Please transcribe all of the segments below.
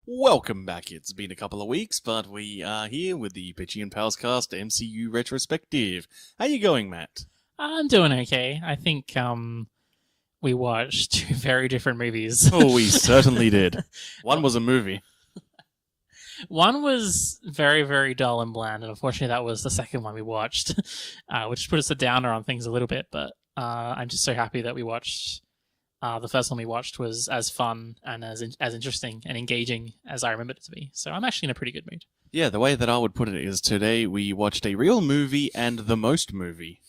Welcome back. It's been a couple of weeks, but we are here with the Pichy and Palscast MCU Retrospective. How you going, Matt? I'm doing okay. I think we watched two very different movies. Oh, we certainly did. One was a movie. One was very, very dull and bland, and unfortunately that was the second one we watched, which put us a downer on things a little bit, but I'm just so happy that we watched... the first one we watched was as fun and as interesting and engaging as I remembered it to be. So I'm actually in a pretty good mood. Yeah, the way that I would put it is today we watched a real movie and the most movie.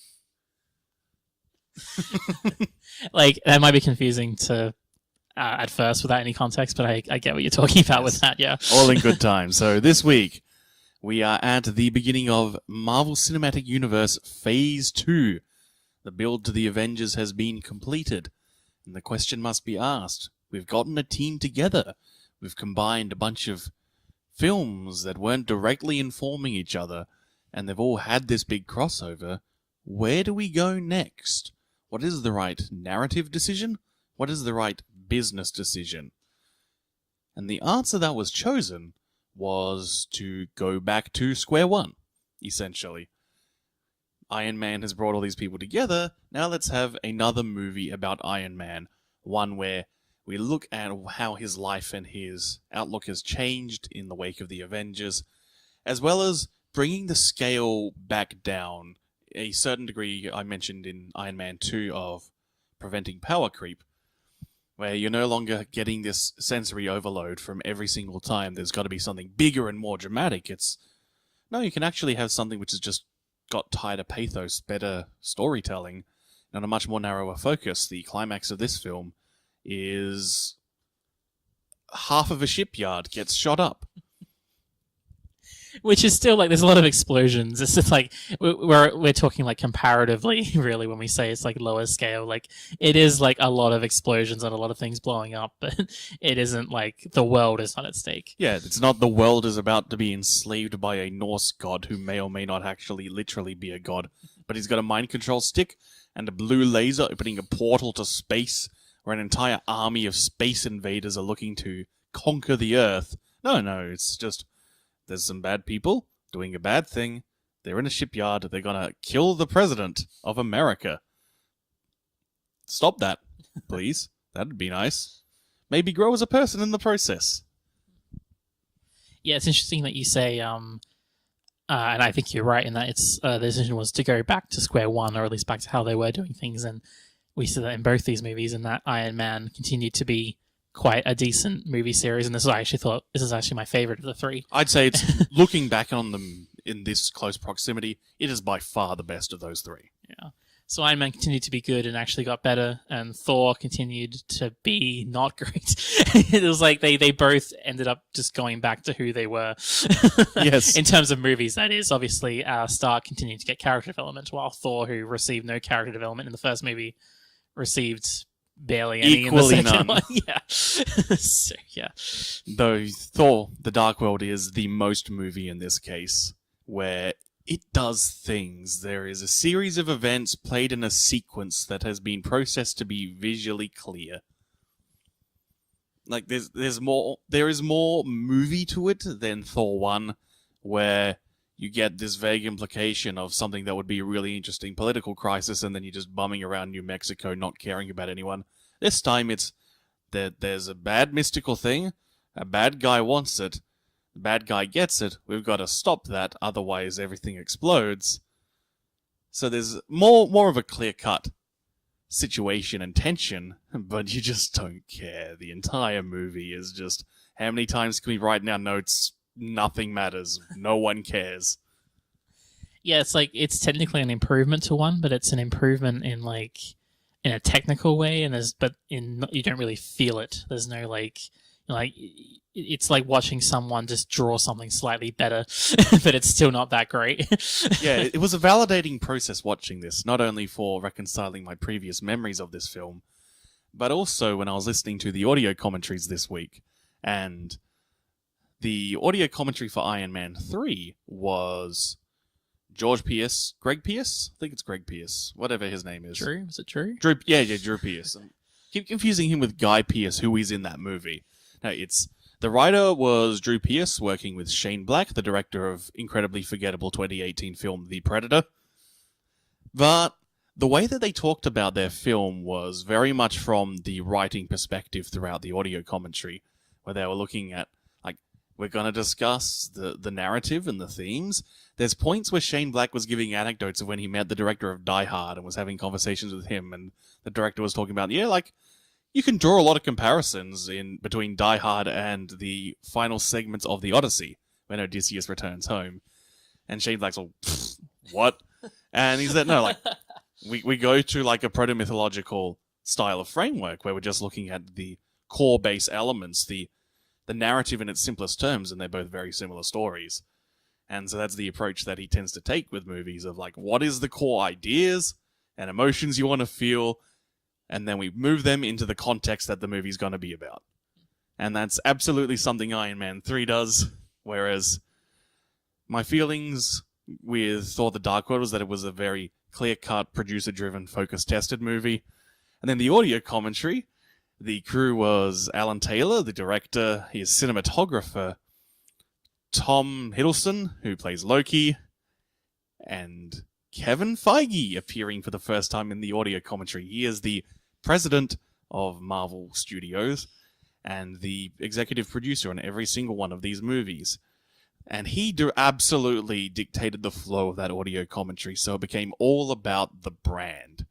Like, that might be confusing to at first without any context, but I get what you're talking about with that, yeah. All in good time. So this week, we are at the beginning of Marvel Cinematic Universe Phase 2. The build to the Avengers has been completed. And the question must be asked. We've gotten a team together. We've combined a bunch of films that weren't directly informing each other, and they've all had this big crossover. Where do we go next? What is the right narrative decision? What is the right business decision? And the answer that was chosen was to go back to square one, essentially. Iron Man has brought all these people together. Now let's have another movie about Iron Man. One where we look at how his life and his outlook has changed in the wake of the Avengers, as well as bringing the scale back down. A certain degree I mentioned in Iron Man 2 of preventing power creep, where you're no longer getting this sensory overload from every single time. There's got to be something bigger and more dramatic. No, you can actually have something which is just got tighter pathos, better storytelling, and a much more narrower focus. The climax of this film is half of a shipyard gets shot up. Which is still, like, there's a lot of explosions. It's just like, we're talking, like, comparatively, really, when we say it's, like, lower scale. Like, it is, like, a lot of explosions and a lot of things blowing up, but it isn't, like, the world is not at stake. Yeah, it's not the world is about to be enslaved by a Norse god who may or may not actually literally be a god, but he's got a mind control stick and a blue laser opening a portal to space where an entire army of space invaders are looking to conquer the Earth. No, it's just... there's some bad people doing a bad thing. They're in a shipyard. They're gonna kill the president of America. Stop that, please. That'd be nice. Maybe grow as a person in the process. Yeah, it's interesting that you say, and I think you're right in that it's the decision was to go back to square one, or at least back to how they were doing things, and we see that in both these movies, and that Iron Man continued to be quite a decent movie series, and I actually thought this is actually my favorite of the three. I'd say it's looking back on them in this close proximity, it is by far the best of those three. Yeah. So Iron Man continued to be good and actually got better, and Thor continued to be not great. It was like they both ended up just going back to who they were. Yes. In terms of movies, that is. Obviously, Stark continued to get character development, while Thor, who received no character development in the first movie, received barely any equally in the second none. one. Yeah. So, yeah. Though Thor, The Dark World is the most movie in this case, where it does things. There is a series of events played in a sequence that has been processed to be visually clear. Like, there is more movie to it than Thor 1, where you get this vague implication of something that would be a really interesting political crisis, and then you're just bumming around New Mexico not caring about anyone. This time it's that there's a bad mystical thing, a bad guy wants it, the bad guy gets it, we've got to stop that, otherwise everything explodes. So there's more of a clear-cut situation and tension, but you just don't care. The entire movie is just, how many times can we write in our notes, nothing matters, no one cares. Yeah, it's like, it's technically an improvement to one, but it's an improvement in, like, in a technical way, and you don't really feel it. There's no, like, it's like watching someone just draw something slightly better, but it's still not that great. Yeah, it was a validating process watching this, not only for reconciling my previous memories of this film, but also when I was listening to the audio commentaries this week, and the audio commentary for Iron Man 3 was George Pierce, Greg Pierce? I think it's Greg Pierce, whatever his name is. Drew? Is it Drew? Drew Pierce. I keep confusing him with Guy Pearce, who is in that movie. No, it's The writer was Drew Pearce, working with Shane Black, the director of incredibly forgettable 2018 film The Predator. But the way that they talked about their film was very much from the writing perspective throughout the audio commentary, where they were looking at, like, we're going to discuss the narrative and the themes. There's points where Shane Black was giving anecdotes of when he met the director of Die Hard and was having conversations with him, and the director was talking about, you can draw a lot of comparisons in between Die Hard and the final segments of the Odyssey, when Odysseus returns home. And Shane Black's all, what? And he said, no, we go to a proto-mythological style of framework where we're just looking at the core base elements, the narrative in its simplest terms, and they're both very similar stories. And so that's the approach that he tends to take with movies of what is the core ideas and emotions you want to feel, and then we move them into the context that the movie's going to be about. And that's absolutely something Iron Man 3 does, whereas my feelings with Thor the Dark World was that it was a very clear-cut, producer-driven, focus-tested movie. And then the audio commentary, the crew was Alan Taylor, the director, his cinematographer, Tom Hiddleston, who plays Loki, and Kevin Feige appearing for the first time in the audio commentary. He is the president of Marvel Studios and the executive producer on every single one of these movies. And he absolutely dictated the flow of that audio commentary, so it became all about the brand.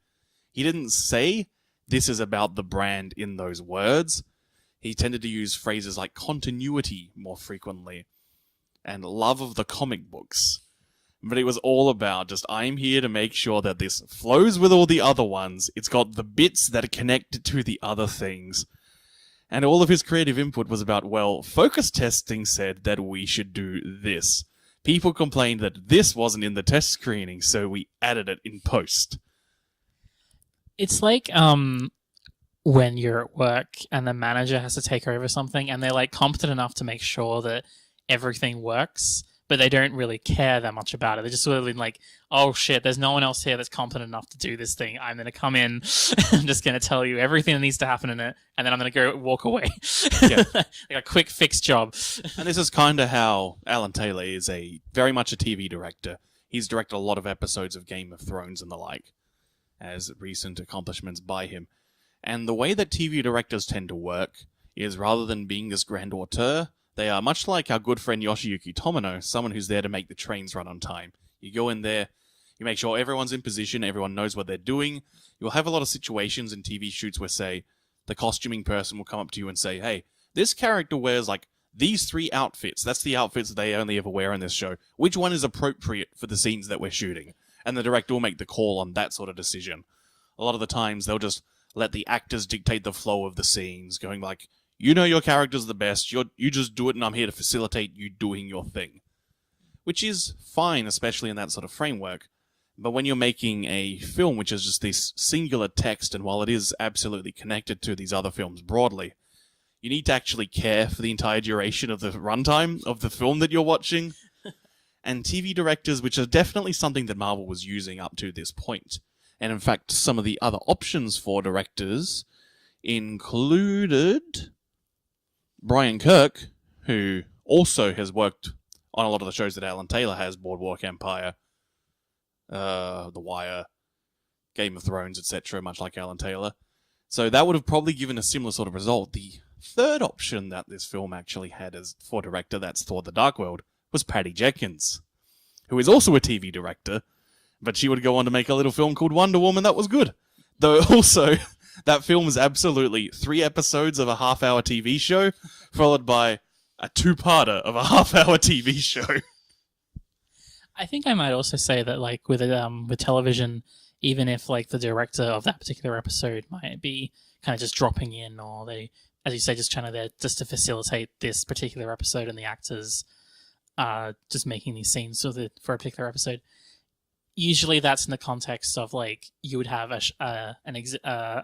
He didn't say, this is about the brand in those words. He tended to use phrases like continuity more frequently, and love of the comic books. But it was all about just, I'm here to make sure that this flows with all the other ones. It's got the bits that are connected to the other things. And all of his creative input was about, focus testing said that we should do this. People complained that this wasn't in the test screening, so we added it in post. It's like when you're at work and the manager has to take over something and they're competent enough to make sure that everything works, but they don't really care that much about it. They're just sort of oh shit, there's no one else here that's competent enough to do this thing. I'm going to come in, I'm just going to tell you everything that needs to happen in it, and then I'm going to go walk away. Yeah. A quick fix job. And this is kind of how Alan Taylor is very much a TV director. He's directed a lot of episodes of Game of Thrones and the like, as recent accomplishments by him. And the way that TV directors tend to work is, rather than being this grand auteur, they are much like our good friend Yoshiyuki Tomino, someone who's there to make the trains run on time. You go in there, you make sure everyone's in position, everyone knows what they're doing. You'll have a lot of situations in TV shoots where, say, the costuming person will come up to you and say, hey, this character wears, these 3 outfits. That's the outfits they only ever wear in this show. Which one is appropriate for the scenes that we're shooting? And the director will make the call on that sort of decision. A lot of the times, they'll just let the actors dictate the flow of the scenes, going you know your character's the best, you just do it and I'm here to facilitate you doing your thing. Which is fine, especially in that sort of framework. But when you're making a film which is just this singular text, and while it is absolutely connected to these other films broadly, you need to actually care for the entire duration of the runtime of the film that you're watching. And TV directors, which are definitely something that Marvel was using up to this point. And in fact, some of the other options for directors included Brian Kirk, who also has worked on a lot of the shows that Alan Taylor has, Boardwalk Empire, The Wire, Game of Thrones, etc., much like Alan Taylor. So that would have probably given a similar sort of result. The third option that this film actually had as for director, that's Thor the Dark World, was Patty Jenkins, who is also a TV director, but she would go on to make a little film called Wonder Woman that was good. Though also, that film is absolutely 3 episodes of a half-hour TV show, followed by a 2-parter of a half-hour TV show. I think I might also say that, with television, even if, the director of that particular episode might be kind of just dropping in, or they, as you say, just trying to there just to facilitate this particular episode, and the actors just making these scenes for a particular episode, usually that's in the context of you would have a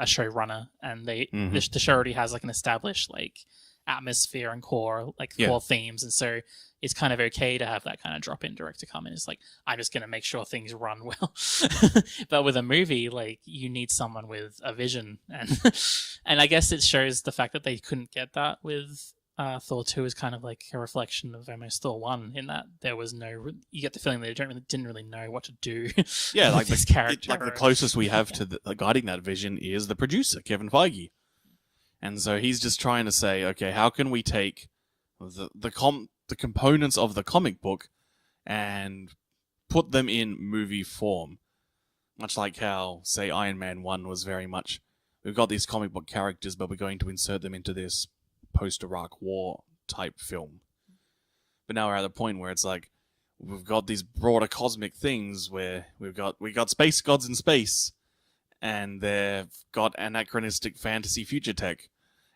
showrunner, and the show already has an established atmosphere and core core themes, and so it's kind of okay to have that kind of drop in director come in. It's I'm just going to make sure things run well. But with a movie, you need someone with a vision, and and I guess it shows the fact that they couldn't get that with Thor 2 is kind of like a reflection of almost Thor 1 in that there was you get the feeling they didn't really know what to do. Yeah, with like this character. like the closest we have to guiding that vision is the producer, Kevin Feige. And so he's just trying to say, okay, how can we take the components of the comic book and put them in movie form? Much like how, say, Iron Man 1 was very much, we've got these comic book characters, but we're going to insert them into this post-Iraq war type film. But now we're at the point where it's like, we've got these broader cosmic things where we got space gods in space, and they've got anachronistic fantasy future tech,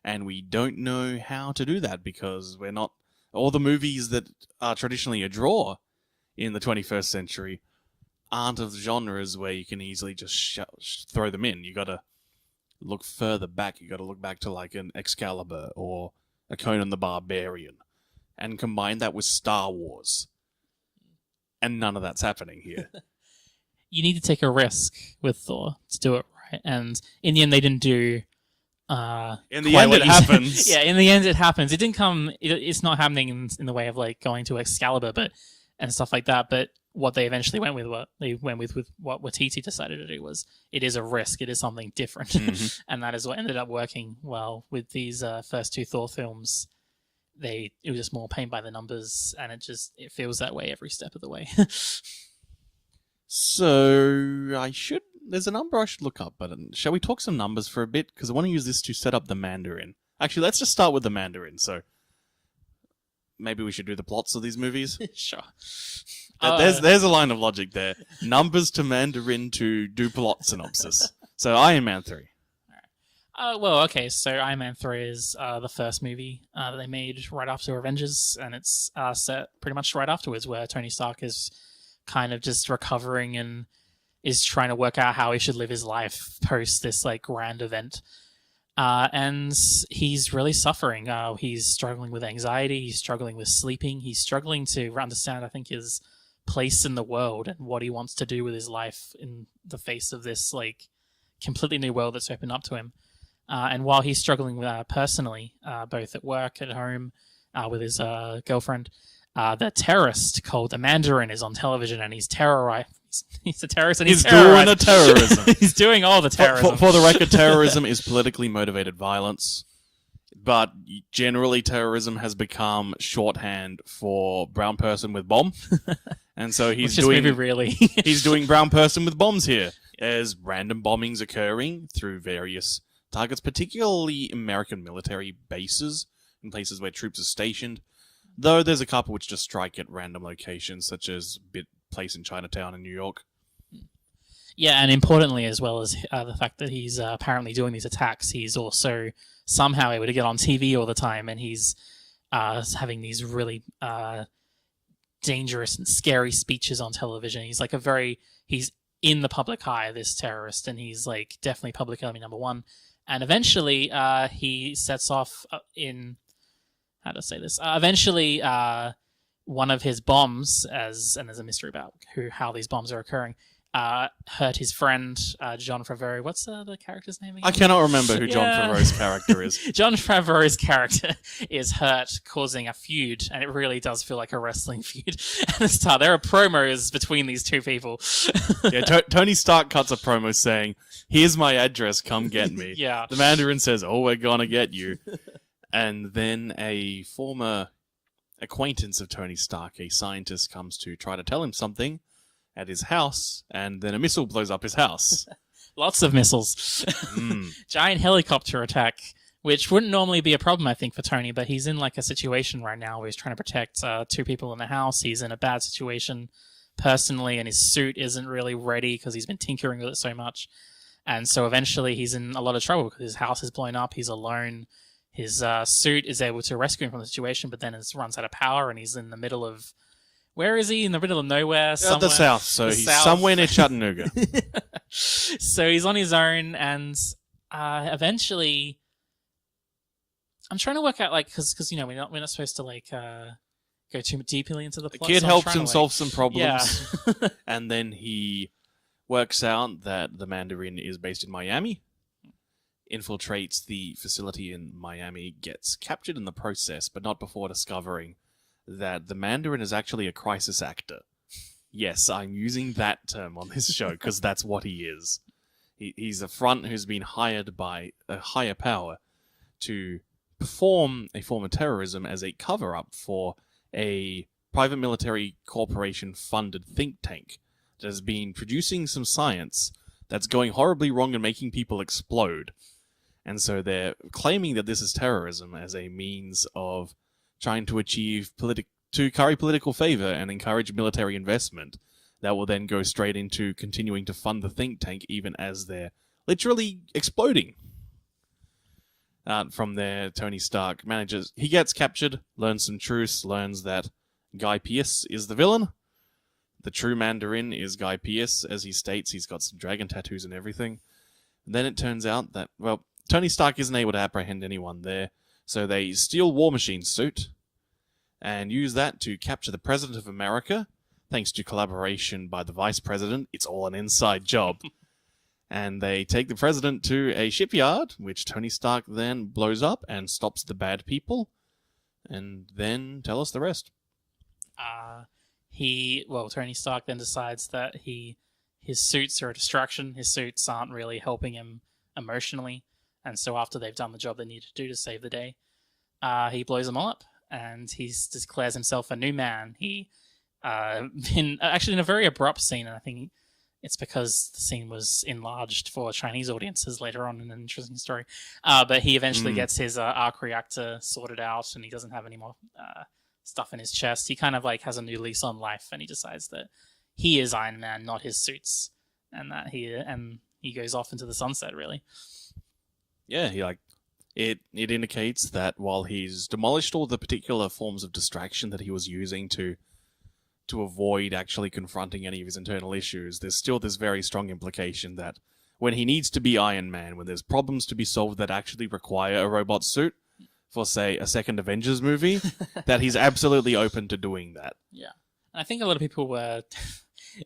and we don't know how to do that because we're not... All the movies that are traditionally a draw in the 21st century aren't of genres where you can easily just throw them in. You gotta look further back. You gotta look back to like an Excalibur or a Conan the Barbarian and combine that with Star Wars. And none of that's happening here. You need to take a risk with Thor to do it right. And in the end, they didn't do... in the end, it happens. Yeah, in the end, it happens. It didn't come... It's not happening in the way of like going to Excalibur and stuff like that, but what they eventually went with, what Waititi decided to do was, it is a risk, it is something different. Mm-hmm. And that is what ended up working well with these first two Thor films. It was just more paint by the numbers, and it feels that way every step of the way. So, there's a number I should look up, but shall we talk some numbers for a bit? Because I want to use this to set up the Mandarin. Actually, let's just start with the Mandarin, so maybe we should do the plots of these movies? Sure. There's a line of logic there. Numbers to Mandarin to do plot synopsis. So, Iron Man 3. Well, okay, so Iron Man 3 is the first movie that they made right after Avengers, and it's set pretty much right afterwards, where Tony Stark is kind of just recovering and is trying to work out how he should live his life post this like grand event. And he's really suffering. He's struggling with anxiety, he's struggling with sleeping, he's struggling to understand, I think, his place in the world and what he wants to do with his life in the face of this like completely new world that's opened up to him. And while he's struggling personally, both at work, at home, with his girlfriend, the terrorist called the Mandarin is on television, and he's terrorizing. He's a terrorist, and he's doing the terrorism. He's doing all the terrorism. For the record, terrorism is politically motivated violence, but generally terrorism has become shorthand for brown person with bomb, and so he's he's doing brown person with bombs here. There's random bombings occurring through various targets, particularly American military bases in places where troops are stationed, though there's a couple which just strike at random locations, such as place in Chinatown in New York. Yeah, and importantly, as well as the fact that he's apparently doing these attacks, he's also somehow able to get on TV all the time, and he's having these really dangerous and scary speeches on television. He's like he's in the public eye, this terrorist, and he's like definitely public enemy number one. And eventually, he sets off in... How to say this? Eventually, one of his bombs, and there's a mystery about how these bombs are occurring, hurt his friend, John Favreau. What's the character's name again? I cannot remember who John Favreau's character is. John Favreau's character is hurt, causing a feud, and it really does feel like a wrestling feud at the start. There are promos between these two people. Yeah, Tony Stark cuts a promo saying, "Here's my address, come get me." Yeah. The Mandarin says, "Oh, we're gonna get you." And then a former acquaintance of Tony Stark, a scientist, comes to try to tell him something at his house, and then a missile blows up his house. Lots of missiles. Giant helicopter attack, which wouldn't normally be a problem, I think, for Tony, but he's in like a situation right now where he's trying to protect two people in the house. He's in a bad situation personally, and his suit isn't really ready because he's been tinkering with it so much. And so eventually he's in a lot of trouble because his house is blown up, he's alone. His suit is able to rescue him from the situation, but then it runs out of power, and he's in the middle of... Where is he? In the middle of nowhere? The south, so he's somewhere near Chattanooga. So he's on his own, and eventually... I'm trying to work out, like, because you know, we're not supposed to, like, go too deeply into the plot. The kid so helps him solve some problems, yeah. And then he works out that the Mandarin is based in Miami, infiltrates the facility in Miami, gets captured in the process, but not before discovering that the Mandarin is actually a crisis actor. Yes, I'm using that term on this show because that's what he is. He's a front who's been hired by a higher power to perform a form of terrorism as a cover-up for a private military corporation-funded think tank that has been producing some science that's going horribly wrong and making people explode. And so they're claiming that this is terrorism as a means of trying to achieve to curry political favor and encourage military investment that will then go straight into continuing to fund the think tank even as they're literally exploding. From there, Tony Stark manages... He gets captured, learns some truths, learns that Guy Pearce is the villain. The true Mandarin is Guy Pearce, as he states. He's got some dragon tattoos and everything. And then it turns out that, well, Tony Stark isn't able to apprehend anyone there, so they steal War Machine's suit and use that to capture the President of America, thanks to collaboration by the Vice President. It's all an inside job. And they take the President to a shipyard, which Tony Stark then blows up and stops the bad people. And then tell us the rest. Tony Stark then decides that his suits are a distraction. His suits aren't really helping him emotionally. And so after they've done the job they need to do to save the day, he blows them all up. And he declares himself a new man. He, in a very abrupt scene, and I think it's because the scene was enlarged for Chinese audiences later on in an interesting story. But he eventually gets his arc reactor sorted out, and he doesn't have any more stuff in his chest. He kind of like has a new lease on life, and he decides that he is Iron Man, not his suits, and that he goes off into the sunset. Really, yeah. It indicates that while he's demolished all the particular forms of distraction that he was using to avoid actually confronting any of his internal issues, there's still this very strong implication that when he needs to be Iron Man, when there's problems to be solved that actually require a robot suit for, say, a second Avengers movie, that he's absolutely open to doing that. Yeah. And I think a lot of people were...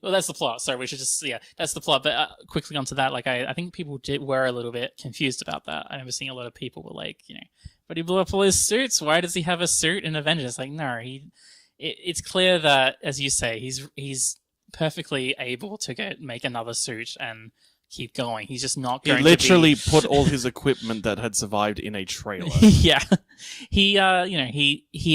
Well, that's the plot. Sorry, we should just... Yeah, that's the plot. But quickly onto that, like, I think people were a little bit confused about that. I remember seeing a lot of people were like, but he blew up all his suits. Why does he have a suit in Avengers? Like, no, it's clear that, as you say, he's perfectly able to make another suit and keep going. He's just not going to He literally put all his equipment that had survived in a trailer. Yeah. He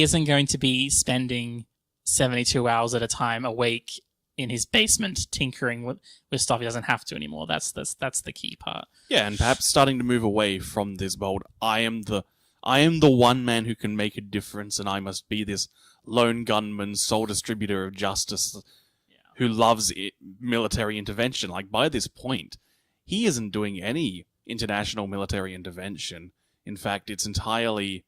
isn't going to be spending 72 hours at a time awake in his basement tinkering with stuff he doesn't have to anymore. That's the key part. Yeah, and perhaps starting to move away from this bold, I am the one man who can make a difference, and I must be this lone gunman, sole distributor of justice who loves military intervention. Like, by this point, he isn't doing any international military intervention. In fact, it's entirely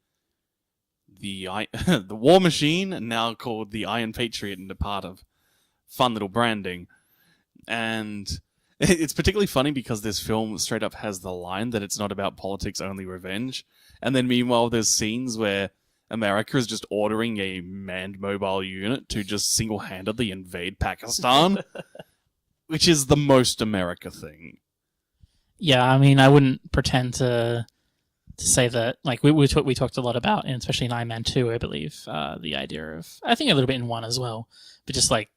the War Machine, now called the Iron Patriot and a part of fun little branding. And it's particularly funny because this film straight up has the line that it's not about politics, only revenge. And then meanwhile, there's scenes where America is just ordering a manned mobile unit to just single-handedly invade Pakistan, which is the most America thing. Yeah, I mean, I wouldn't pretend to say that. Like, we talked a lot about, and especially in Iron Man 2, I believe, the idea of, I think a little bit in 1 as well, but just like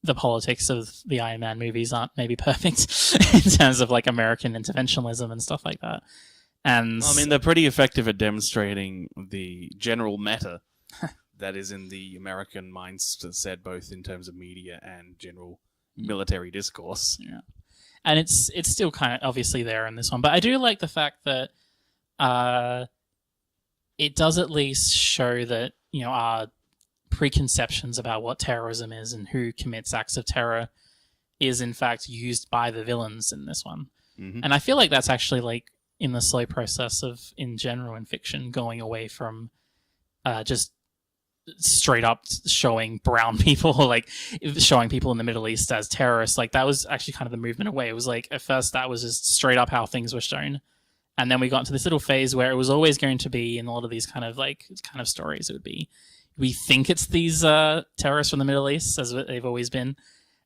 the politics of the Iron Man movies aren't maybe perfect in terms of like American interventionism and stuff like that. And I mean, they're pretty effective at demonstrating the general meta that is in the American mindset, both in terms of media and general military discourse. Yeah, and it's still kind of obviously there in this one, but I do like the fact that it does at least show that our preconceptions about what terrorism is and who commits acts of terror is in fact used by the villains in this one. Mm-hmm. And I feel like that's actually like in the slow process of, in general in fiction, going away from just straight up showing brown people, like showing people in the Middle East as terrorists. Like that was actually kind of the movement away. It was like, at first that was just straight up how things were shown. And then we got into this little phase where it was always going to be, in a lot of these kind of stories, it would be, we think it's these terrorists from the Middle East, as they've always been.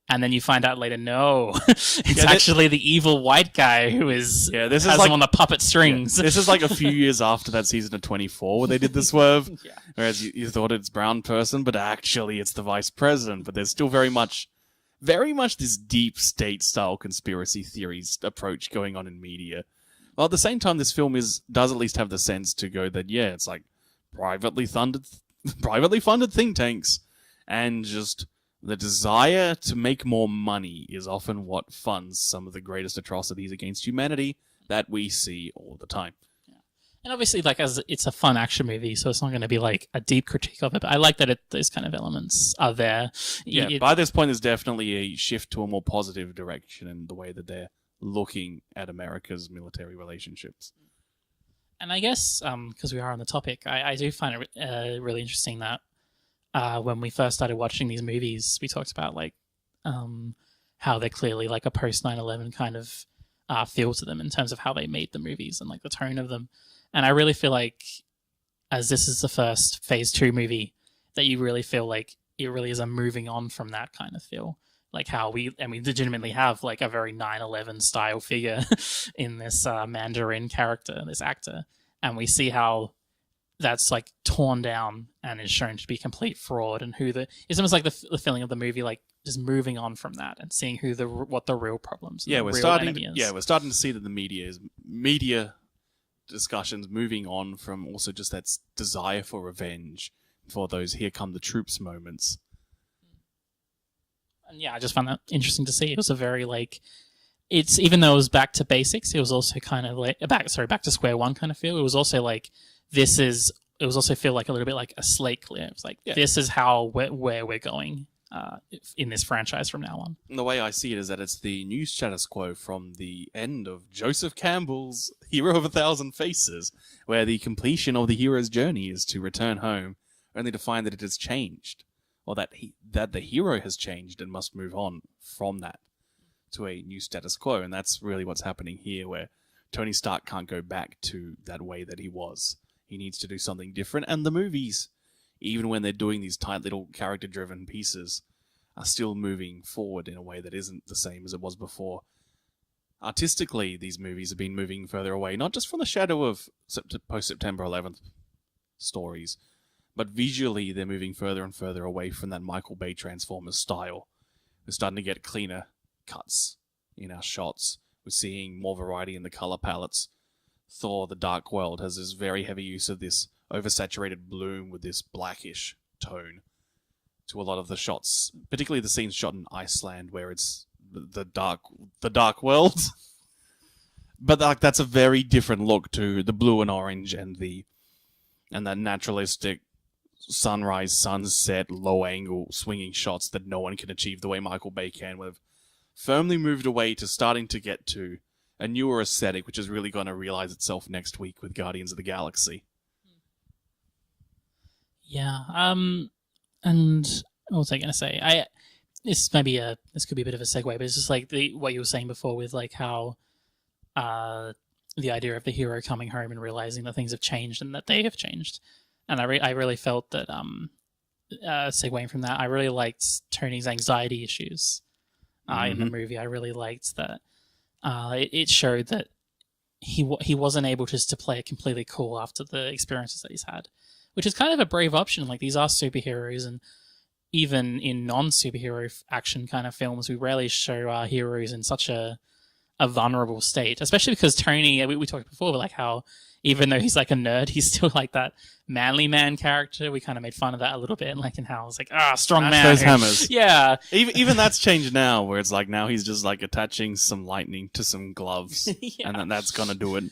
And then you find out later, no, it's actually the evil white guy who has him on the puppet strings. Yeah. This is like a few years after that season of 24 where they did the swerve. Yeah. Whereas you thought it's brown person, but actually it's the vice president. But there's still very much this deep state style conspiracy theories approach going on in media. Well, at the same time, this film does at least have the sense to go that, yeah, it's like privately funded think tanks, and just the desire to make more money is often what funds some of the greatest atrocities against humanity that we see all the time. Yeah. And obviously, like, as it's a fun action movie, so it's not going to be like a deep critique of it, but I like that those kind of elements are there. Yeah, by this point, there's definitely a shift to a more positive direction in the way that they're looking at America's military relationships. And I guess, because we are on the topic, I do find it really interesting that when we first started watching these movies, we talked about like how they're clearly like a post 9/11 kind of feel to them in terms of how they made the movies and like the tone of them. And I really feel like, as this is the first Phase 2 movie, that you really feel like it really is a moving on from that kind of feel. Like how we legitimately have like a very 9/11 style figure in this Mandarin character, this actor, and we see how that's like torn down and is shown to be complete fraud, and it's almost like the feeling of the movie, like just moving on from that and seeing what the real problems. We're starting to see that the media discussions moving on from also just that desire for revenge, for those "here come the troops" moments. And yeah, I just found that interesting to see. It was a very like, it's even though it was back to basics, it was also kind of like back to square one kind of feel. It was also like it was also feel like a little bit like a slate clear. It was like this is where we're going in this franchise from now on. And the way I see it is that it's the new status quo from the end of Joseph Campbell's Hero of 1,000 Faces, where the completion of the hero's journey is to return home, only to find that it has changed. Or that the hero has changed and must move on from that to a new status quo. And that's really what's happening here, where Tony Stark can't go back to that way that he was. He needs to do something different. And the movies, even when they're doing these tight little character-driven pieces, are still moving forward in a way that isn't the same as it was before. Artistically, these movies have been moving further away, not just from the shadow of post-September 11th stories, but visually, they're moving further and further away from that Michael Bay Transformers style. We're starting to get cleaner cuts in our shots. We're seeing more variety in the color palettes. Thor: The Dark World has this very heavy use of this oversaturated bloom with this blackish tone to a lot of the shots, particularly the scenes shot in Iceland where it's the dark world. But like, that's a very different look to the blue and orange and that naturalistic sunrise, sunset, low angle swinging shots that no one can achieve the way Michael Bay can. We've firmly moved away to starting to get to a newer aesthetic, which is really going to realize itself next week with Guardians of the Galaxy. Yeah. And what was I going to say? This could be a bit of a segue, but it's just like what you were saying before with like how the idea of the hero coming home and realizing that things have changed and that they have changed. And I really felt that, segueing from that, I really liked Tony's anxiety issues in the movie. I really liked that it showed that he wasn't able just to play it completely cool after the experiences that he's had, which is kind of a brave option. Like, these are superheroes, and even in non-superhero action kind of films, we rarely show our heroes in such a vulnerable state, especially because Tony, we talked before, but like how even though he's like a nerd, he's still like that manly man character. We kind of made fun of that a little bit, like in how it's like, strong man. Those hammers. Yeah. Even that's changed now, where it's like now he's just like attaching some lightning to some gloves, and then that's gonna do it.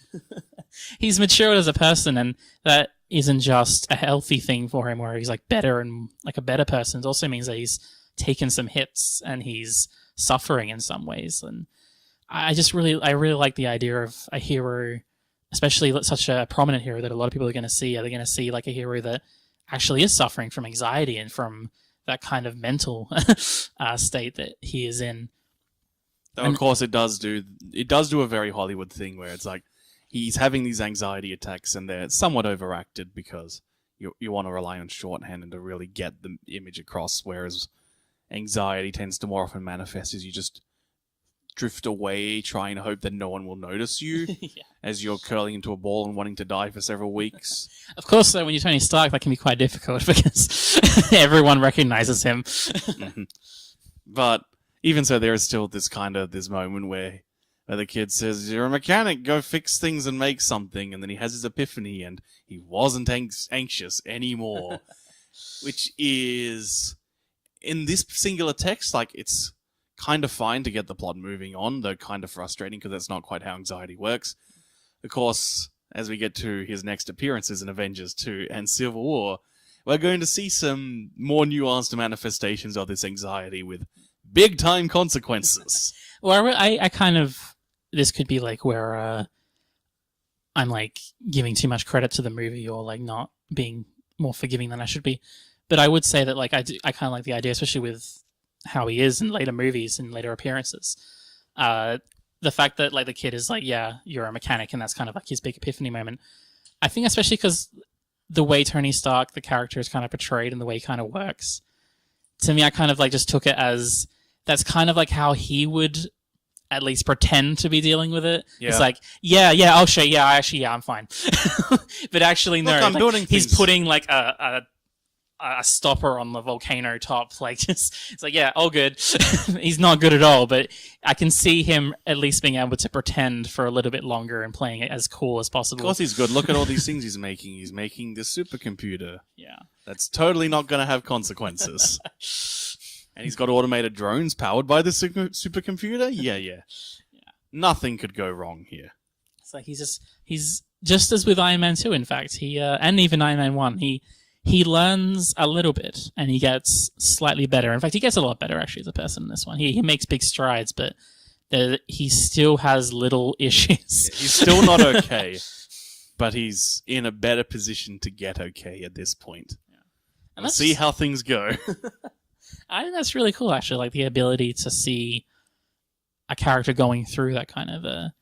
He's matured as a person, and that isn't just a healthy thing for him, where he's like better and like a better person. It also means that he's taken some hits and he's suffering in some ways. And I really like the idea of a hero, especially such a prominent hero that a lot of people are going to see. Are they going to see like a hero that actually is suffering from anxiety and from that kind of mental state that he is in? Though, of course, it does do a very Hollywood thing where it's like he's having these anxiety attacks and they're somewhat overacted because you want to rely on shorthand and to really get the image across. Whereas anxiety tends to more often manifest is you just drift away, trying to hope that no one will notice you as you're curling into a ball and wanting to die for several weeks. Of course, though, when you're Tony Stark, that can be quite difficult because everyone recognizes him. But even so, there is still this moment where the kid says, "You're a mechanic, go fix things and make something," and then he has his epiphany and he wasn't anxious anymore. Which is, in this singular text, like, it's kind of fine to get the plot moving on, though kind of frustrating because that's not quite how anxiety works. Of course, as we get to his next appearances in Avengers 2 and Civil War, we're going to see some more nuanced manifestations of this anxiety with big-time consequences. Well, I kind of... This could be like where I'm like giving too much credit to the movie or like not being more forgiving than I should be. But I would say that like I kind of like the idea, especially with how he is in later movies and later appearances. The fact that like the kid is like, yeah, you're a mechanic, and that's kind of like his big epiphany moment. I think especially because the way Tony Stark, the character, is kind of portrayed and the way he kind of works, to me, I kind of like just took it as that's kind of like how he would at least pretend to be dealing with it. Yeah. It's like, I'll show you. I'm fine. But actually, no. Look, like, he's putting like a stopper on the volcano top. Like, just it's like, yeah, all good. He's not good at all, but I can see him at least being able to pretend for a little bit longer and playing it as cool as possible. Of course he's good. Look at all these things he's making. He's making this supercomputer. Yeah. That's totally not going to have consequences. And he's got automated drones powered by the supercomputer? Yeah. Nothing could go wrong here. It's like he's just as with Iron Man 2, in fact. He and even Iron Man 1, he learns a little bit and he gets slightly better. In fact, he gets a lot better actually as a person in this one. He makes big strides, but he still has little issues. He's still not okay, but he's in a better position to get okay at this point. Yeah. And let's see how things go. I think that's really cool, actually, like the ability to see a character going through that kind of a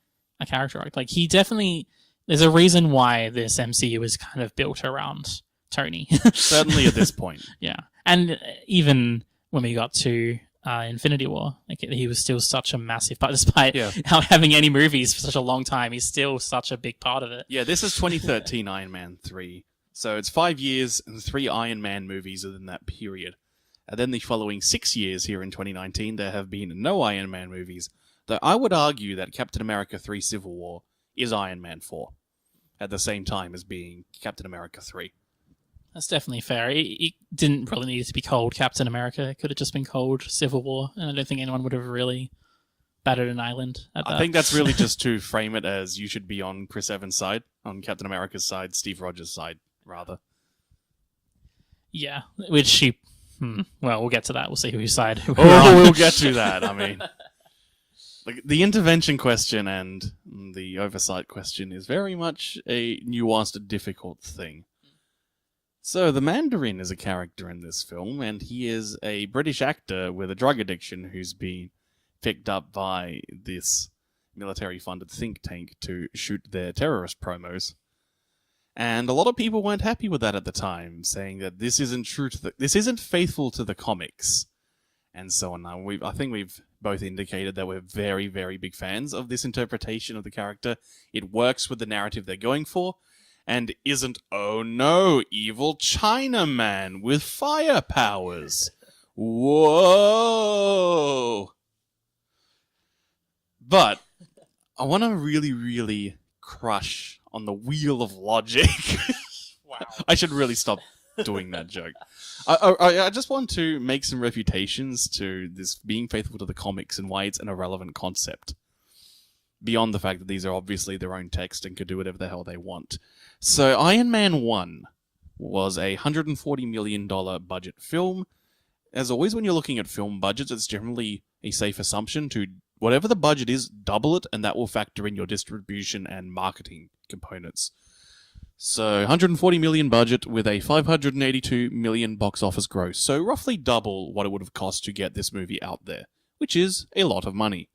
character arc. Like, he definitely... There's a reason why this MCU is kind of built around Tony. Certainly at this point. Yeah. And even when we got to Infinity War, like, he was still such a massive part. Despite not having any movies for such a long time, he's still such a big part of it. Yeah, this is 2013 Iron Man 3. So it's 5 years and 3 Iron Man movies within that period. And then the following 6 years here in 2019, there have been no Iron Man movies, though I would argue that Captain America 3 Civil War is Iron Man 4, at the same time as being Captain America 3. That's definitely fair. It didn't really need to be called Captain America. It could have just been called Civil War, and I don't think anyone would have really batted an eyelid at that. I think that's really just to frame it as you should be on Chris Evans' side, on Captain America's side, Steve Rogers' side, rather. Yeah, which she... Well, we'll get to that. We'll see whose side we're on. We'll get to that. I mean, the intervention question and the oversight question is very much a nuanced, difficult thing. So, the Mandarin is a character in this film, and he is a British actor with a drug addiction who's been picked up by this military-funded think tank to shoot their terrorist promos. And a lot of people weren't happy with that at the time, saying that this isn't true to this isn't faithful to the comics, and so on. Now, I think we've both indicated that we're very, very big fans of this interpretation of the character. It works with the narrative they're going for, and isn't, oh no, evil Chinaman with fire powers. Whoa! But I want to really, really crush on the wheel of logic. Wow. I should really stop doing that joke. I just want to make some refutations to this being faithful to the comics and why it's an irrelevant concept. Beyond the fact that these are obviously their own text and could do whatever the hell they want. So Iron Man 1 was a $140 million budget film. As always, when you're looking at film budgets, it's generally a safe assumption to whatever the budget is, double it, and that will factor in your distribution and marketing components. So, 140 million budget with a 582 million box office gross. So, roughly double what it would have cost to get this movie out there, which is a lot of money.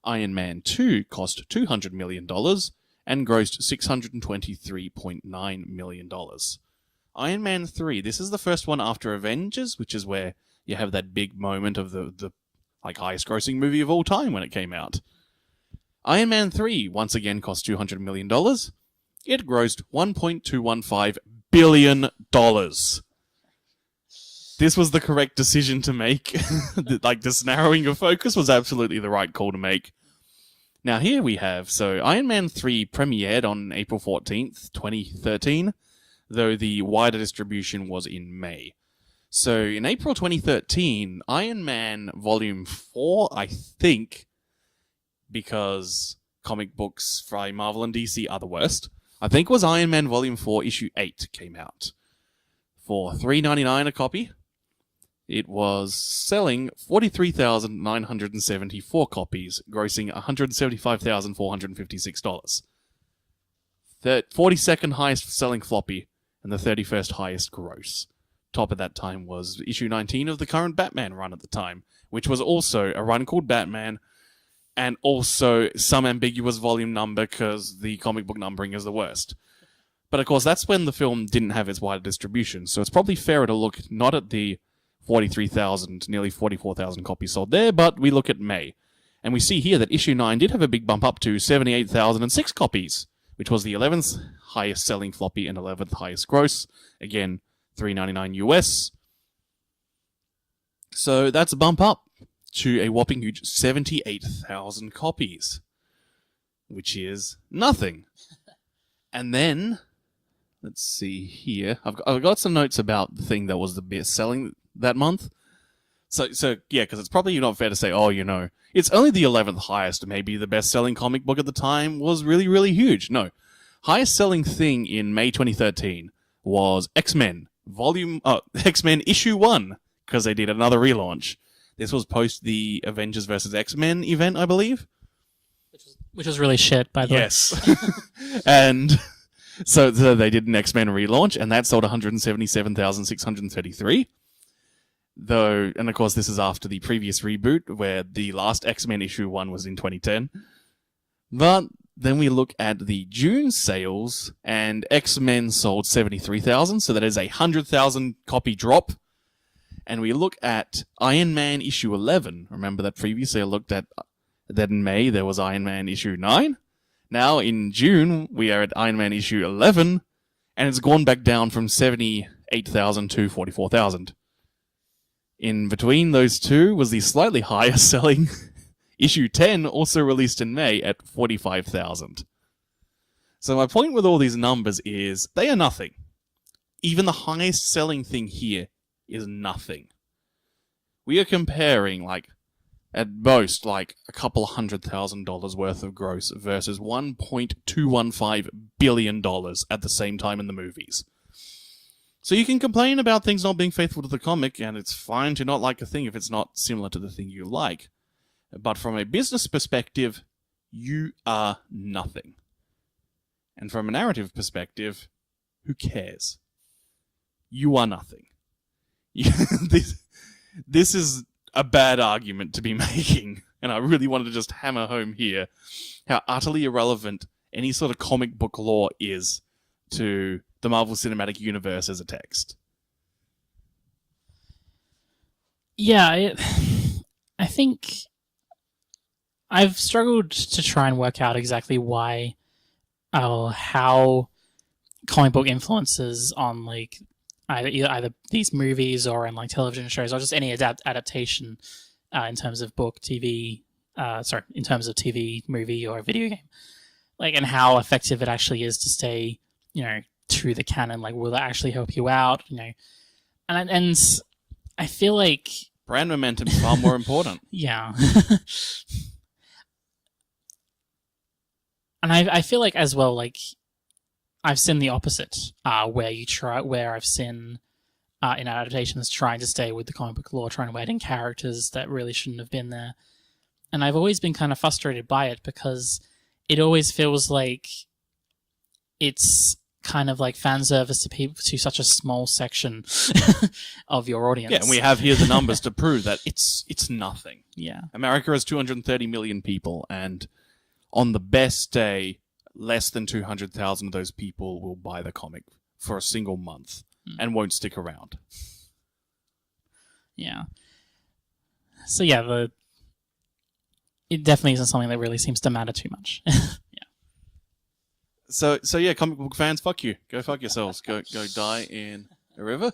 Iron Man 2 cost $200 million and grossed $623.9 million. Iron Man 3, this is the first one after Avengers, which is where you have that big moment of the like highest grossing movie of all time when it came out. Iron Man 3 once again cost $200 million. It grossed $1.215 billion. This was the correct decision to make. Like, this narrowing of focus was absolutely the right call to make. Now, here we have, so Iron Man 3 premiered on April 14th, 2013, though the wider distribution was in May. So, in April 2013, Iron Man Volume 4, I think, because comic books by Marvel and DC are the worst, I think was Iron Man Volume 4, Issue 8 came out. For $3.99 a copy, it was selling 43,974 copies, grossing $175,456. The 42nd highest selling floppy, and the 31st highest gross. Top at that time was issue 19 of the current Batman run at the time, which was also a run called Batman, and also some ambiguous volume number because the comic book numbering is the worst. But of course, that's when the film didn't have its wider distribution, so it's probably fairer to look not at the 43,000, nearly 44,000 copies sold there, but we look at May. And we see here that issue 9 did have a big bump up to 78,006 copies, which was the 11th highest selling floppy and 11th highest gross. Again, $3.99 US. So that's a bump up to a whopping huge 78,000 copies, which is nothing. And then, let's see here. I've got some notes about the thing that was the best selling that month. So yeah, because it's probably not fair to say, oh, you know, it's only the 11th highest. Maybe the best-selling comic book at the time was really, really huge. No. Highest-selling thing in May 2013 was X-Men X-Men Issue 1, because they did another relaunch. This was post the Avengers vs. X-Men event, I believe. Which was really shit, by the way. Yes. And so they did an X-Men relaunch, and that sold 177,633. Though, and of course, this is after the previous reboot, where the last X-Men issue 1 was in 2010. But then we look at the June sales, and X-Men sold 73,000, so that is a 100,000 copy drop. And we look at Iron Man issue 11. Remember that previously I looked at that in May there was Iron Man issue 9? Now in June we are at Iron Man issue 11, and it's gone back down from 78,000 to 44,000. In between those two was the slightly higher selling issue 10, also released in May at 45,000. So my point with all these numbers is they are nothing. Even the highest selling thing here is nothing. We are comparing, like, at most, like, a couple $100,000 worth of gross versus $1.215 billion at the same time in the movies. So you can complain about things not being faithful to the comic, and it's fine to not like a thing if it's not similar to the thing you like. But from a business perspective, you are nothing. And from a narrative perspective, who cares? You are nothing. This is a bad argument to be making, and I really wanted to just hammer home here how utterly irrelevant any sort of comic book lore is to the Marvel Cinematic Universe as a text. Yeah, I think I've struggled to try and work out exactly why, how comic book influences on, like, either these movies or in, like, television shows or just any adaptation in terms of book, TV, in terms of TV, movie, or video game, like, and how effective it actually is to stay, you know, true the canon. Like, will that actually help you out? You know, and I feel like brand momentum is far more important. Yeah. And I feel like as well, like, I've seen the opposite, where I've seen in adaptations trying to stay with the comic book lore, trying to add in characters that really shouldn't have been there. And I've always been kind of frustrated by it because it always feels like it's kind of like fan service to people, to such a small section of your audience. Yeah, and we have here the numbers to prove that it's nothing. Yeah. America has 230 million people, and on the best day, less than 200,000 of those people will buy the comic for a single month and won't stick around. Yeah. So yeah, it definitely isn't something that really seems to matter too much. So yeah, comic book fans, fuck you. Go fuck yourselves. Go die in a river.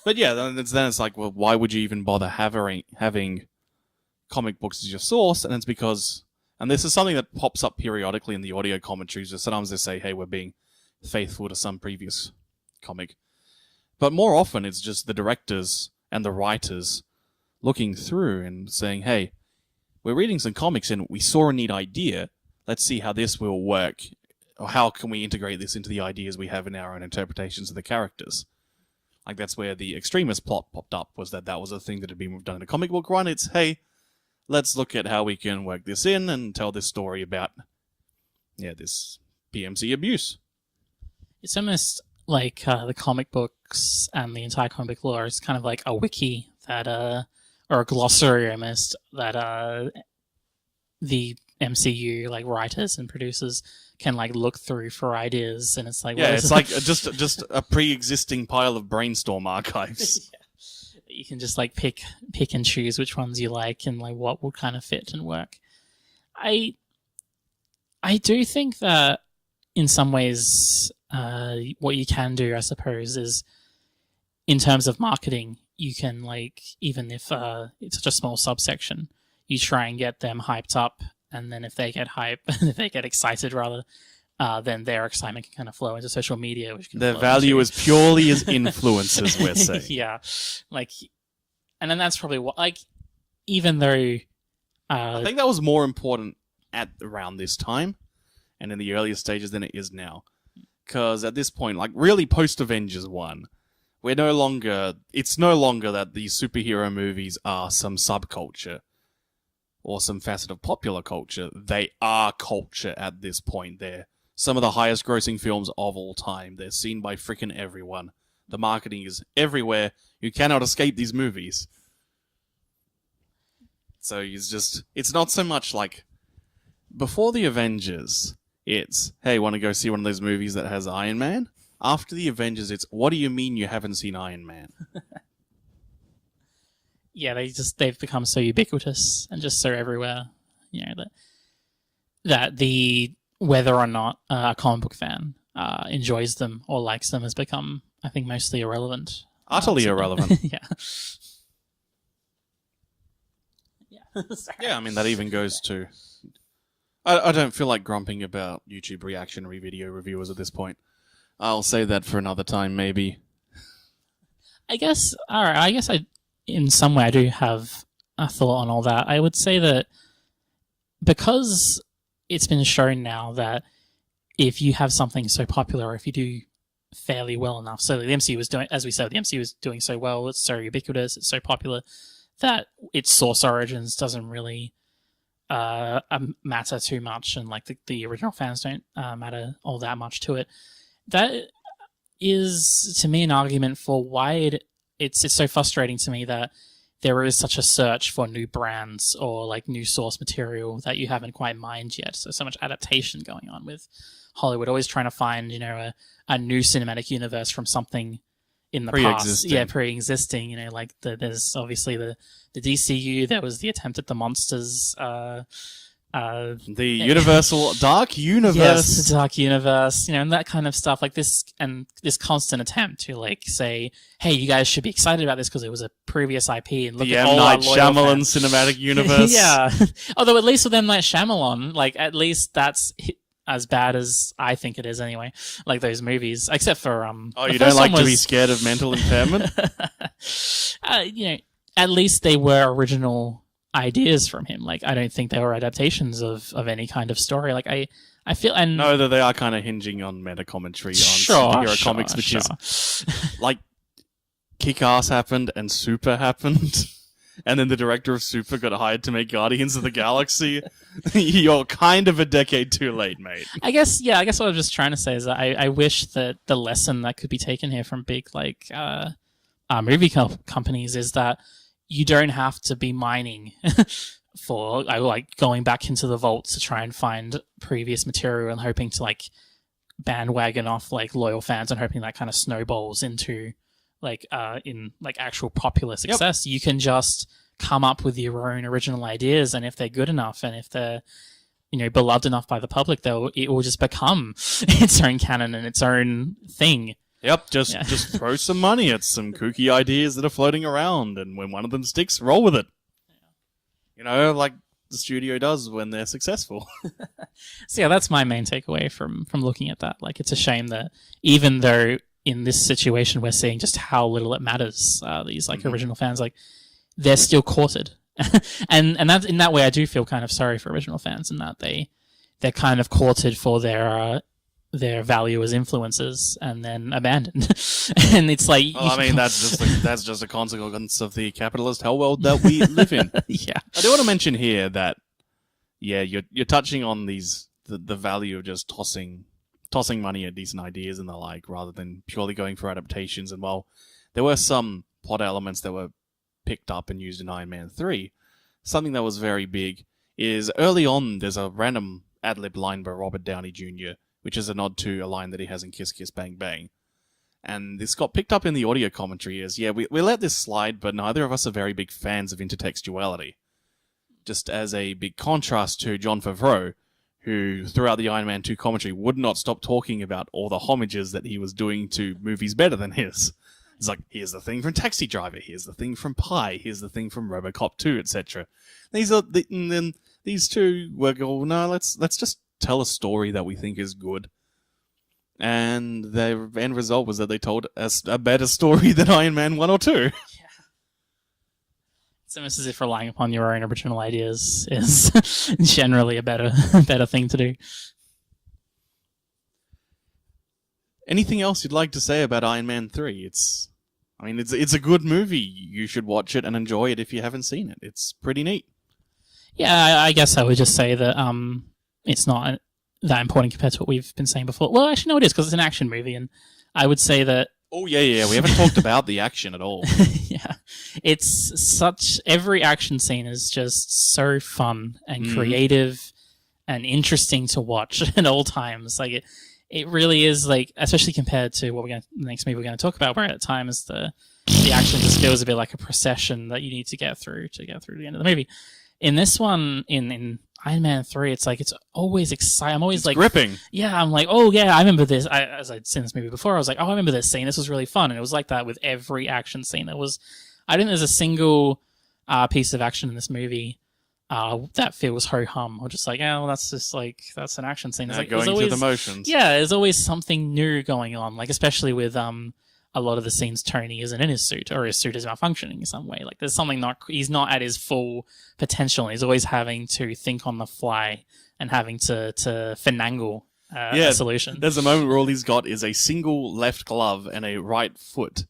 But yeah, then it's like, well, why would you even bother having comic books as your source? And it's because, and this is something that pops up periodically in the audio commentaries, or sometimes they say, hey, we're being faithful to some previous comic. But more often, it's just the directors and the writers looking through and saying, hey, we're reading some comics and we saw a neat idea. Let's see how this will work. Or how can we integrate this into the ideas we have in our own interpretations of the characters? Like, that's where the Extremist plot popped up, was that was a thing that had been done in a comic book run. It's, hey, let's look at how we can work this in and tell this story about, this PMC abuse. It's almost like the comic books and the entire comic book lore is kind of like a wiki that, or a glossary almost, that the MCU like writers and producers can like look through for ideas, and it's like, yeah, it's like just a pre-existing pile of brainstorm archives. Yeah. You can just like pick and choose which ones you like and like what would kind of fit and work. I do think that in some ways, what you can do, I suppose, is in terms of marketing, you can like, even if it's such a small subsection, you try and get them hyped up. And then if they get if they get excited rather, then their excitement can kind of flow into social media, which can their value is purely as influencers, we're saying. Yeah, like, and then that's probably what, like, even though I think that was more important at around this time and in the earlier stages than it is now, because at this point, like, really post Avengers 1, it's no longer that these superhero movies are some subculture or some facet of popular culture. They are culture at this point. They're some of the highest grossing films of all time. They're seen by freaking everyone. The marketing is everywhere. You cannot escape these movies. So it's not so much like, before the Avengers, it's, hey, want to go see one of those movies that has Iron Man? After the Avengers, it's, what do you mean you haven't seen Iron Man? Yeah, they've become so ubiquitous and just so everywhere, that the whether or not a comic book fan enjoys them or likes them has become, I think, mostly irrelevant. Utterly irrelevant. Yeah. Yeah, I mean, that even goes to... I don't feel like grumping about YouTube reactionary video reviewers at this point. I'll save that for another time, maybe. I guess in some way I do have a thought on all that. I would say that because it's been shown now that if you have something so popular, if you do fairly well enough, so the MCU was doing, as we said, the MCU was doing so well, it's so ubiquitous, it's so popular, that its source origins doesn't really matter too much, and like the original fans don't matter all that much to it. That is, to me, an argument for why it's so frustrating to me that there is such a search for new brands or like new source material that you haven't quite mined yet. So much adaptation going on with Hollywood, always trying to find, a new cinematic universe from something in the past. Yeah, pre-existing. Like there's obviously the DCU. There was the attempt at the monsters. The Universal Dark Universe. Yes, the Dark Universe, and that kind of stuff, like this, and this constant attempt to like say, hey, you guys should be excited about this because it was a previous IP, and look the at M. all Night our loyal Shyamalan fans. cinematic universe. Yeah. Although at least with M. Night Shyamalan, like, at least that's as bad as I think it is anyway, like those movies, except for you don't like to be scared of mental impairment? At least they were original ideas from him. Like, I don't think they were adaptations of any kind of story. Like, I feel, and no, that they are kind of hinging on meta commentary on superhero comics, which is like Kick-Ass happened and Super happened, and then the director of Super got hired to make Guardians of the Galaxy. You're kind of a decade too late, mate. I guess what I'm just trying to say is that I wish that the lesson that could be taken here from big like movie companies is that you don't have to be mining for like going back into the vaults to try and find previous material and hoping to like bandwagon off like loyal fans and hoping that kind of snowballs into in like actual popular success. You can just come up with your own original ideas, and if they're good enough, and if they're beloved enough by the public, it will just become its own canon and its own thing. Yep, just throw some money at some kooky ideas that are floating around, and when one of them sticks, roll with it. Like the studio does when they're successful. So yeah, that's my main takeaway from looking at that. Like, it's a shame that even though in this situation we're seeing just how little it matters, these like original fans, like, they're still courted. and that's, in that way, I do feel kind of sorry for original fans in that they're kind of courted for their value as influencers and then abandoned. And it's like, that's just a consequence of the capitalist hell world that we live in. Yeah, I do want to mention here that you're touching on the value of just tossing money at decent ideas and the like, rather than purely going for adaptations. And while there were some plot elements that were picked up and used in Iron Man 3, something that was very big is early on there's a random ad-lib line by Robert Downey Jr., which is a nod to a line that he has in Kiss Kiss Bang Bang. And this got picked up in the audio commentary as, we let this slide, but neither of us are very big fans of intertextuality. Just as a big contrast to Jon Favreau, who throughout the Iron Man 2 commentary would not stop talking about all the homages that he was doing to movies better than his. It's like, here's the thing from Taxi Driver, here's the thing from Pi, here's the thing from RoboCop 2, etc. And then these two were going, no, let's just tell a story that we think is good. And the end result was that they told us a better story than Iron Man 1 or 2. Yeah. It's almost as if relying upon your own original ideas is generally a better thing to do. Anything else you'd like to say about Iron Man 3? It's a good movie. You should watch it and enjoy it if you haven't seen it. It's pretty neat. Yeah, I guess I would just say that it's not that important compared to what we've been saying before. Well, actually, no, it is, because it's an action movie, and I would say that... Oh, yeah, we haven't talked about the action at all. Yeah. Every action scene is just so fun and creative and interesting to watch at all times. Like, it really is, like, especially compared to the next movie we're going to talk about, where at times the action just feels a bit like a procession that you need to get through the end of the movie. In this one, in Iron Man 3, it's like, it's always exciting. I'm always like... gripping. Yeah, I'm like, oh yeah, I remember this. As I'd seen this movie before, I was like, oh, I remember this scene. This was really fun. And it was like that with every action scene. I think there's a single piece of action in this movie that feels ho-hum, or just like, that's an action scene. It's like, going through the motions. Yeah, there's always something new going on, like, especially with a lot of the scenes Tony isn't in his suit, or his suit is malfunctioning in some way. Like, there's something he's not at his full potential. He's always having to think on the fly and having to finagle a solution. There's a moment where all he's got is a single left glove and a right foot.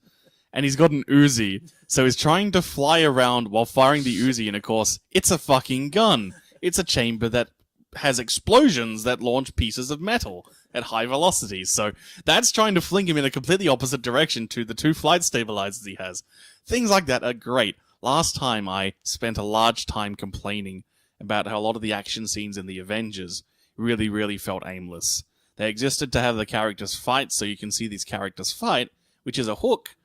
And he's got an Uzi, so he's trying to fly around while firing the Uzi, and of course, it's a fucking gun. It's a chamber that has explosions that launch pieces of metal at high velocities, so that's trying to fling him in a completely opposite direction to the two flight stabilizers he has. Things like that are great. Last time I spent a large time complaining about how a lot of the action scenes in the Avengers really, really felt aimless. They existed to have the characters fight, so you can see these characters fight, which is a hook,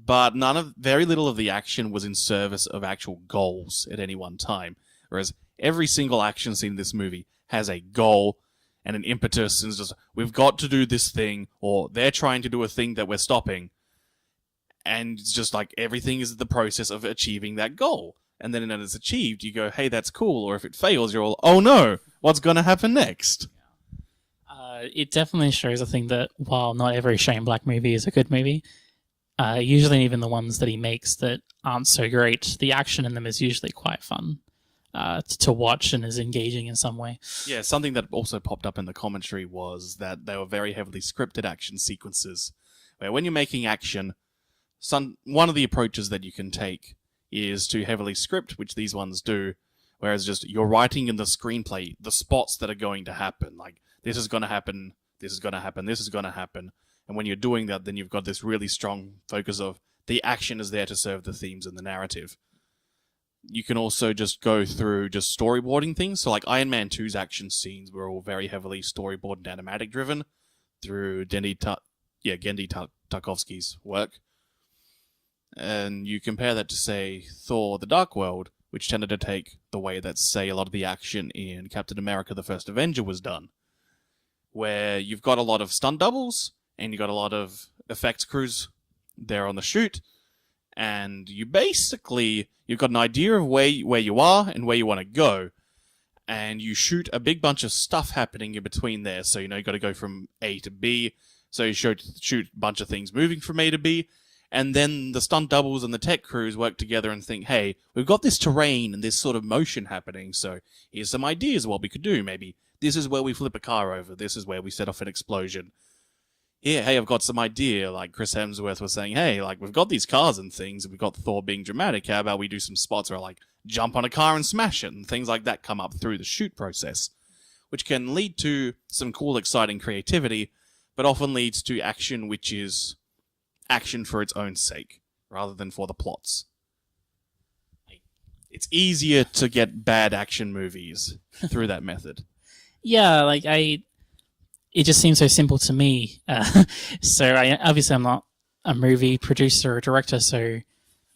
but very little of the action was in service of actual goals at any one time. Whereas every single action scene in this movie has a goal and an impetus, and it's just, we've got to do this thing, or they're trying to do a thing that we're stopping. And it's just like, everything is the process of achieving that goal. And then when it's achieved, you go, hey, that's cool. Or if it fails, you're all, oh no, what's going to happen next? It definitely shows, I think, that while not every Shane Black movie is a good movie, usually even the ones that he makes that aren't so great, the action in them is usually quite fun to watch and is engaging in some way. Yeah, something that also popped up in the commentary was that they were very heavily scripted action sequences, where when you're making action, one of the approaches that you can take is to heavily script, which these ones do, whereas just you're writing in the screenplay the spots that are going to happen, like this is going to happen, this is going to happen, this is going to happen. And when you're doing that, then you've got this really strong focus of the action is there to serve the themes and the narrative. You can also just go through just storyboarding things. So like Iron Man 2's action scenes were all very heavily storyboard and animatic driven through Genndy Tartakovsky's work. And you compare that to, say, Thor the Dark World, which tended to take the way that, say, a lot of the action in Captain America the First Avenger was done. Where you've got a lot of stunt doubles, and you've got a lot of effects crews there on the shoot, and you've got an idea of where you are and where you want to go, and you shoot a big bunch of stuff happening in between there. So, you got to go from A to B, so you shoot a bunch of things moving from A to B, and then the stunt doubles and the tech crews work together and think, hey, we've got this terrain and this sort of motion happening, so here's some ideas of what we could do. Maybe this is where we flip a car over, this is where we set off an explosion. Yeah, hey, I've got some idea, like Chris Hemsworth was saying, hey, like, we've got these cars and things, and we've got Thor being dramatic, how about we do some spots where, like, jump on a car and smash it, and things like that come up through the shoot process, which can lead to some cool, exciting creativity, but often leads to action which is action for its own sake, rather than for the plots. It's easier to get bad action movies through that method. Yeah, like, it just seems so simple to me. So obviously I'm not a movie producer or director, so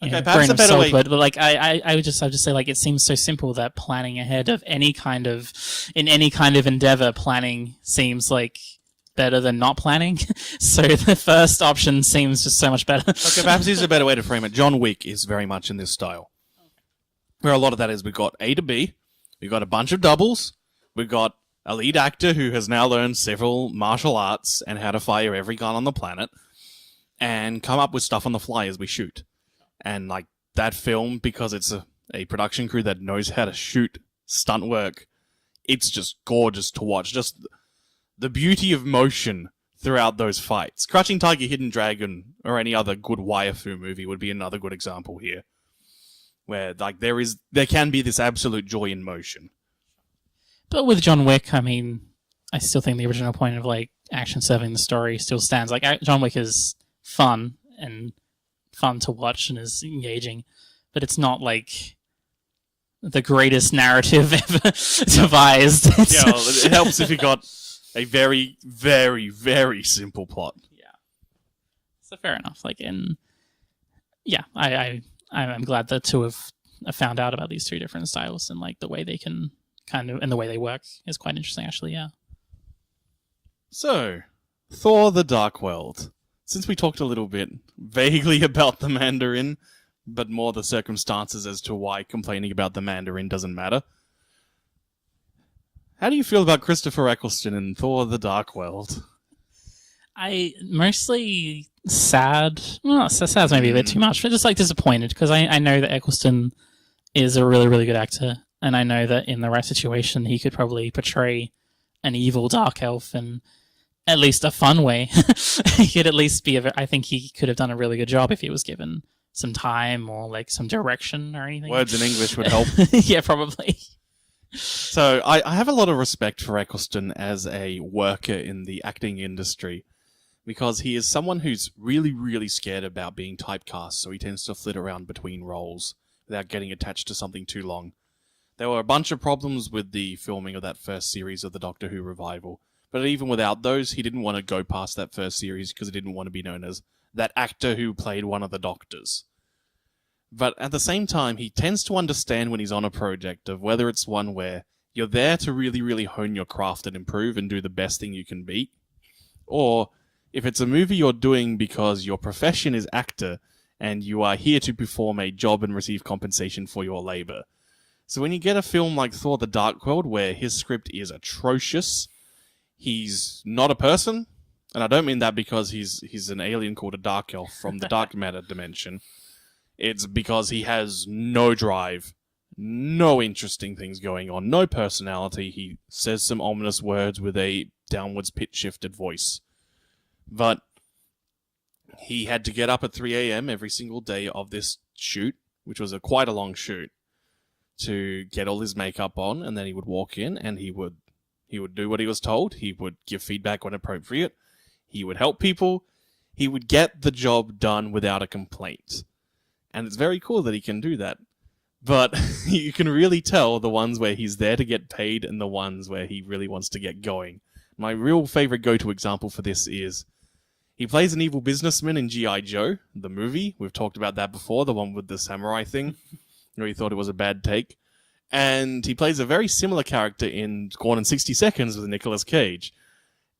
perhaps a better way. But like I would just say, like, it seems so simple that planning ahead of any kind of endeavor, planning seems like better than not planning. So the first option seems just so much better. Okay, perhaps here's a better way to frame it. John Wick is very much in this style, where a lot of that is we've got A to B, we've got a bunch of doubles, we've got a lead actor who has now learned several martial arts and how to fire every gun on the planet, and come up with stuff on the fly as we shoot. And, like, that film, because it's a production crew that knows how to shoot stunt work, it's just gorgeous to watch. Just the beauty of motion throughout those fights. Crouching Tiger, Hidden Dragon, or any other good waifu movie would be another good example here, where, like, there can be this absolute joy in motion. But with John Wick, I mean, I still think the original point of, like, action serving the story still stands. Like, John Wick is fun to watch and is engaging, but it's not, like, the greatest narrative ever devised. Yeah, well, it helps if you got a very, very, very simple plot. Yeah. So fair enough. Like, yeah, I'm glad the two have found out about these two different styles, and, like, the way they can and the way they work is quite interesting, actually, yeah. So, Thor the Dark World. Since we talked a little bit vaguely about the Mandarin, but more the circumstances as to why complaining about the Mandarin doesn't matter, how do you feel about Christopher Eccleston in Thor the Dark World? I mostly sad. Well, sad's maybe a bit too much, but just, like, disappointed, because I know that Eccleston is a really, really good actor, and I know that in the right situation he could probably portray an evil dark elf in at least a fun way. He could at least I think he could have done a really good job if he was given some time or, like, some direction or anything. Words in English would help. Yeah, probably. So I have a lot of respect for Eccleston as a worker in the acting industry, because he is someone who's really, really scared about being typecast, so he tends to flit around between roles without getting attached to something too long. There were a bunch of problems with the filming of that first series of the Doctor Who revival, but even without those, he didn't want to go past that first series because he didn't want to be known as that actor who played one of the Doctors. But at the same time, he tends to understand when he's on a project of whether it's one where you're there to really, really hone your craft and improve and do the best thing you can be, or if it's a movie you're doing because your profession is actor and you are here to perform a job and receive compensation for your labor. So when you get a film like Thor the Dark World, where his script is atrocious, he's not a person, and I don't mean that because he's an alien called a Dark Elf from the Dark Matter dimension. It's because he has no drive, no interesting things going on, no personality. He says some ominous words with a downwards pitch-shifted voice. But he had to get up at 3 a.m. every single day of this shoot, which was quite a long shoot, to get all his makeup on, and then he would walk in and he would do what he was told. He would give feedback when appropriate. He would help people. He would get the job done without a complaint. And it's very cool that he can do that. But you can really tell the ones where he's there to get paid and the ones where he really wants to get going. My real favorite go-to example for this is He plays an evil businessman in G.I. Joe, the movie. We've talked about that before, the one with the samurai thing, where he thought it was a bad take. And he plays a very similar character in Gone in 60 Seconds with Nicolas Cage.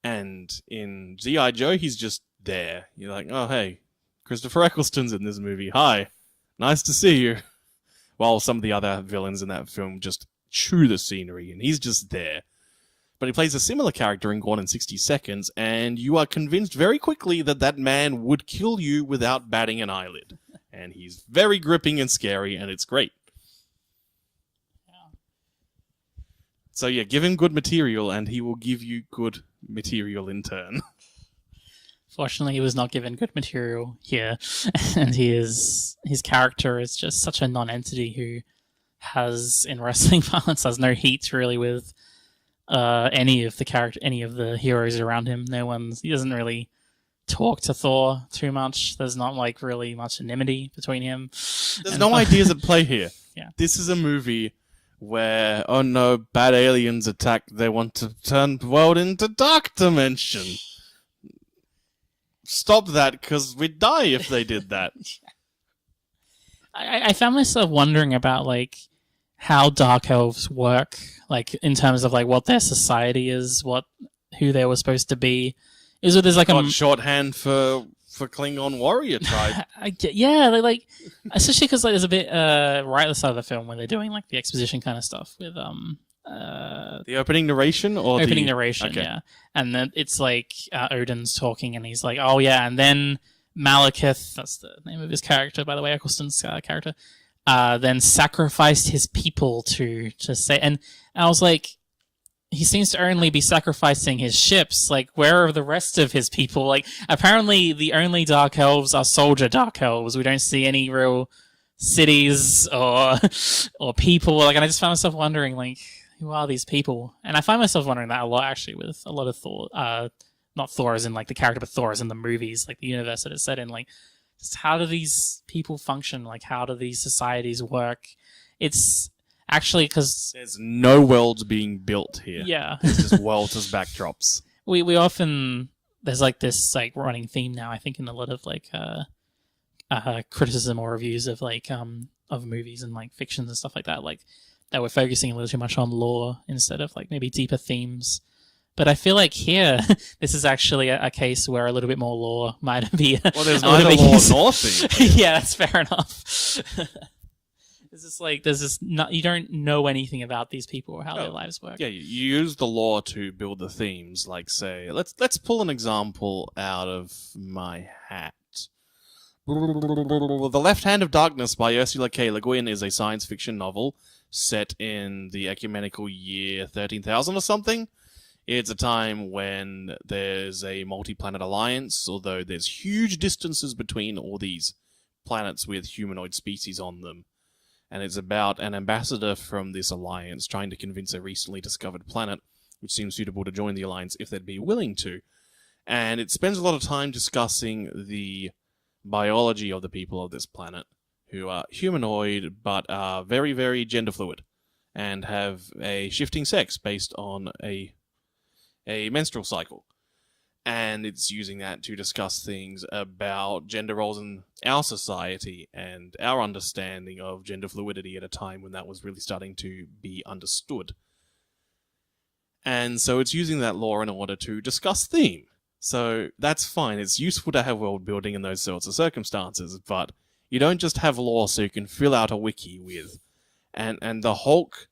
And in G.I. Joe, he's just there. You're like, oh, hey, Christopher Eccleston's in this movie. Hi, nice to see you. While some of the other villains in that film just chew the scenery, and he's just there. But he plays a similar character in Gone in 60 Seconds, and you are convinced very quickly that that man would kill you without batting an eyelid. And he's very gripping and scary, and it's great. So yeah, give him good material, and he will give you good material in turn. Fortunately, he was not given good material here, and his character is just such a non-entity who has, in wrestling violence, has no heat really with any of the heroes around him. He doesn't really talk to Thor too much. There's not like really much enmity between him. There's no ideas at play here. Yeah. This is a movie where, oh no, bad aliens attack, they want to turn the world into dark dimension. Stop that, because we'd die if they did that. I found myself wondering about, like, how dark elves work, like, in terms of, like, what their society is, who they were supposed to be. Is it there's like a shorthand for Klingon warrior tribe? Yeah, they like, especially because like, there's a bit right at the start of the film when they're doing like the exposition kind of stuff with the opening narration or opening narration, okay. Yeah, and then it's like Odin's talking and he's like, oh yeah, and then Malekith, that's the name of his character, by the way, Eccleston's character, then sacrificed his people to say, and I was like, he seems to only be sacrificing his ships. Like, where are the rest of his people? Like, apparently the only Dark Elves are soldier Dark Elves. We don't see any real cities or people. Like, and I just found myself wondering, like, who are these people? And I find myself wondering that a lot, actually, with a lot of Thor. Not Thor as in, like, the character, but Thor as in the movies, like, the universe that it's set in. Like, just how do these people function? Like, how do these societies work? It's... Actually, because... There's no worlds being built here. Yeah. It's just worlds as backdrops. We often... There's like this like running theme now, I think, in a lot of like criticism or reviews of like of movies and like fictions and stuff like that. Like that we're focusing a little too much on lore instead of like maybe deeper themes. But I feel like here, this is actually a case where a little bit more lore might be... Well, there's neither lore nor theme. Yeah, that's fair enough. It's just like you don't know anything about these people or how their lives work. Yeah, you use the lore to build the themes. Like, say, let's pull an example out of my hat. The Left Hand of Darkness by Ursula K. Le Guin is a science fiction novel set in the ecumenical year 13,000 or something. It's a time when there's a multi-planet alliance, although there's huge distances between all these planets with humanoid species on them. And it's about an ambassador from this alliance trying to convince a recently discovered planet, which seems suitable to join the alliance if they'd be willing to. And it spends a lot of time discussing the biology of the people of this planet, who are humanoid but are very, very gender fluid, and have a shifting sex based on a menstrual cycle. And it's using that to discuss things about gender roles in our society and our understanding of gender fluidity at a time when that was really starting to be understood. And so it's using that lore in order to discuss theme. So that's fine. It's useful to have world building in those sorts of circumstances, but you don't just have lore so you can fill out a wiki with. And the Hulk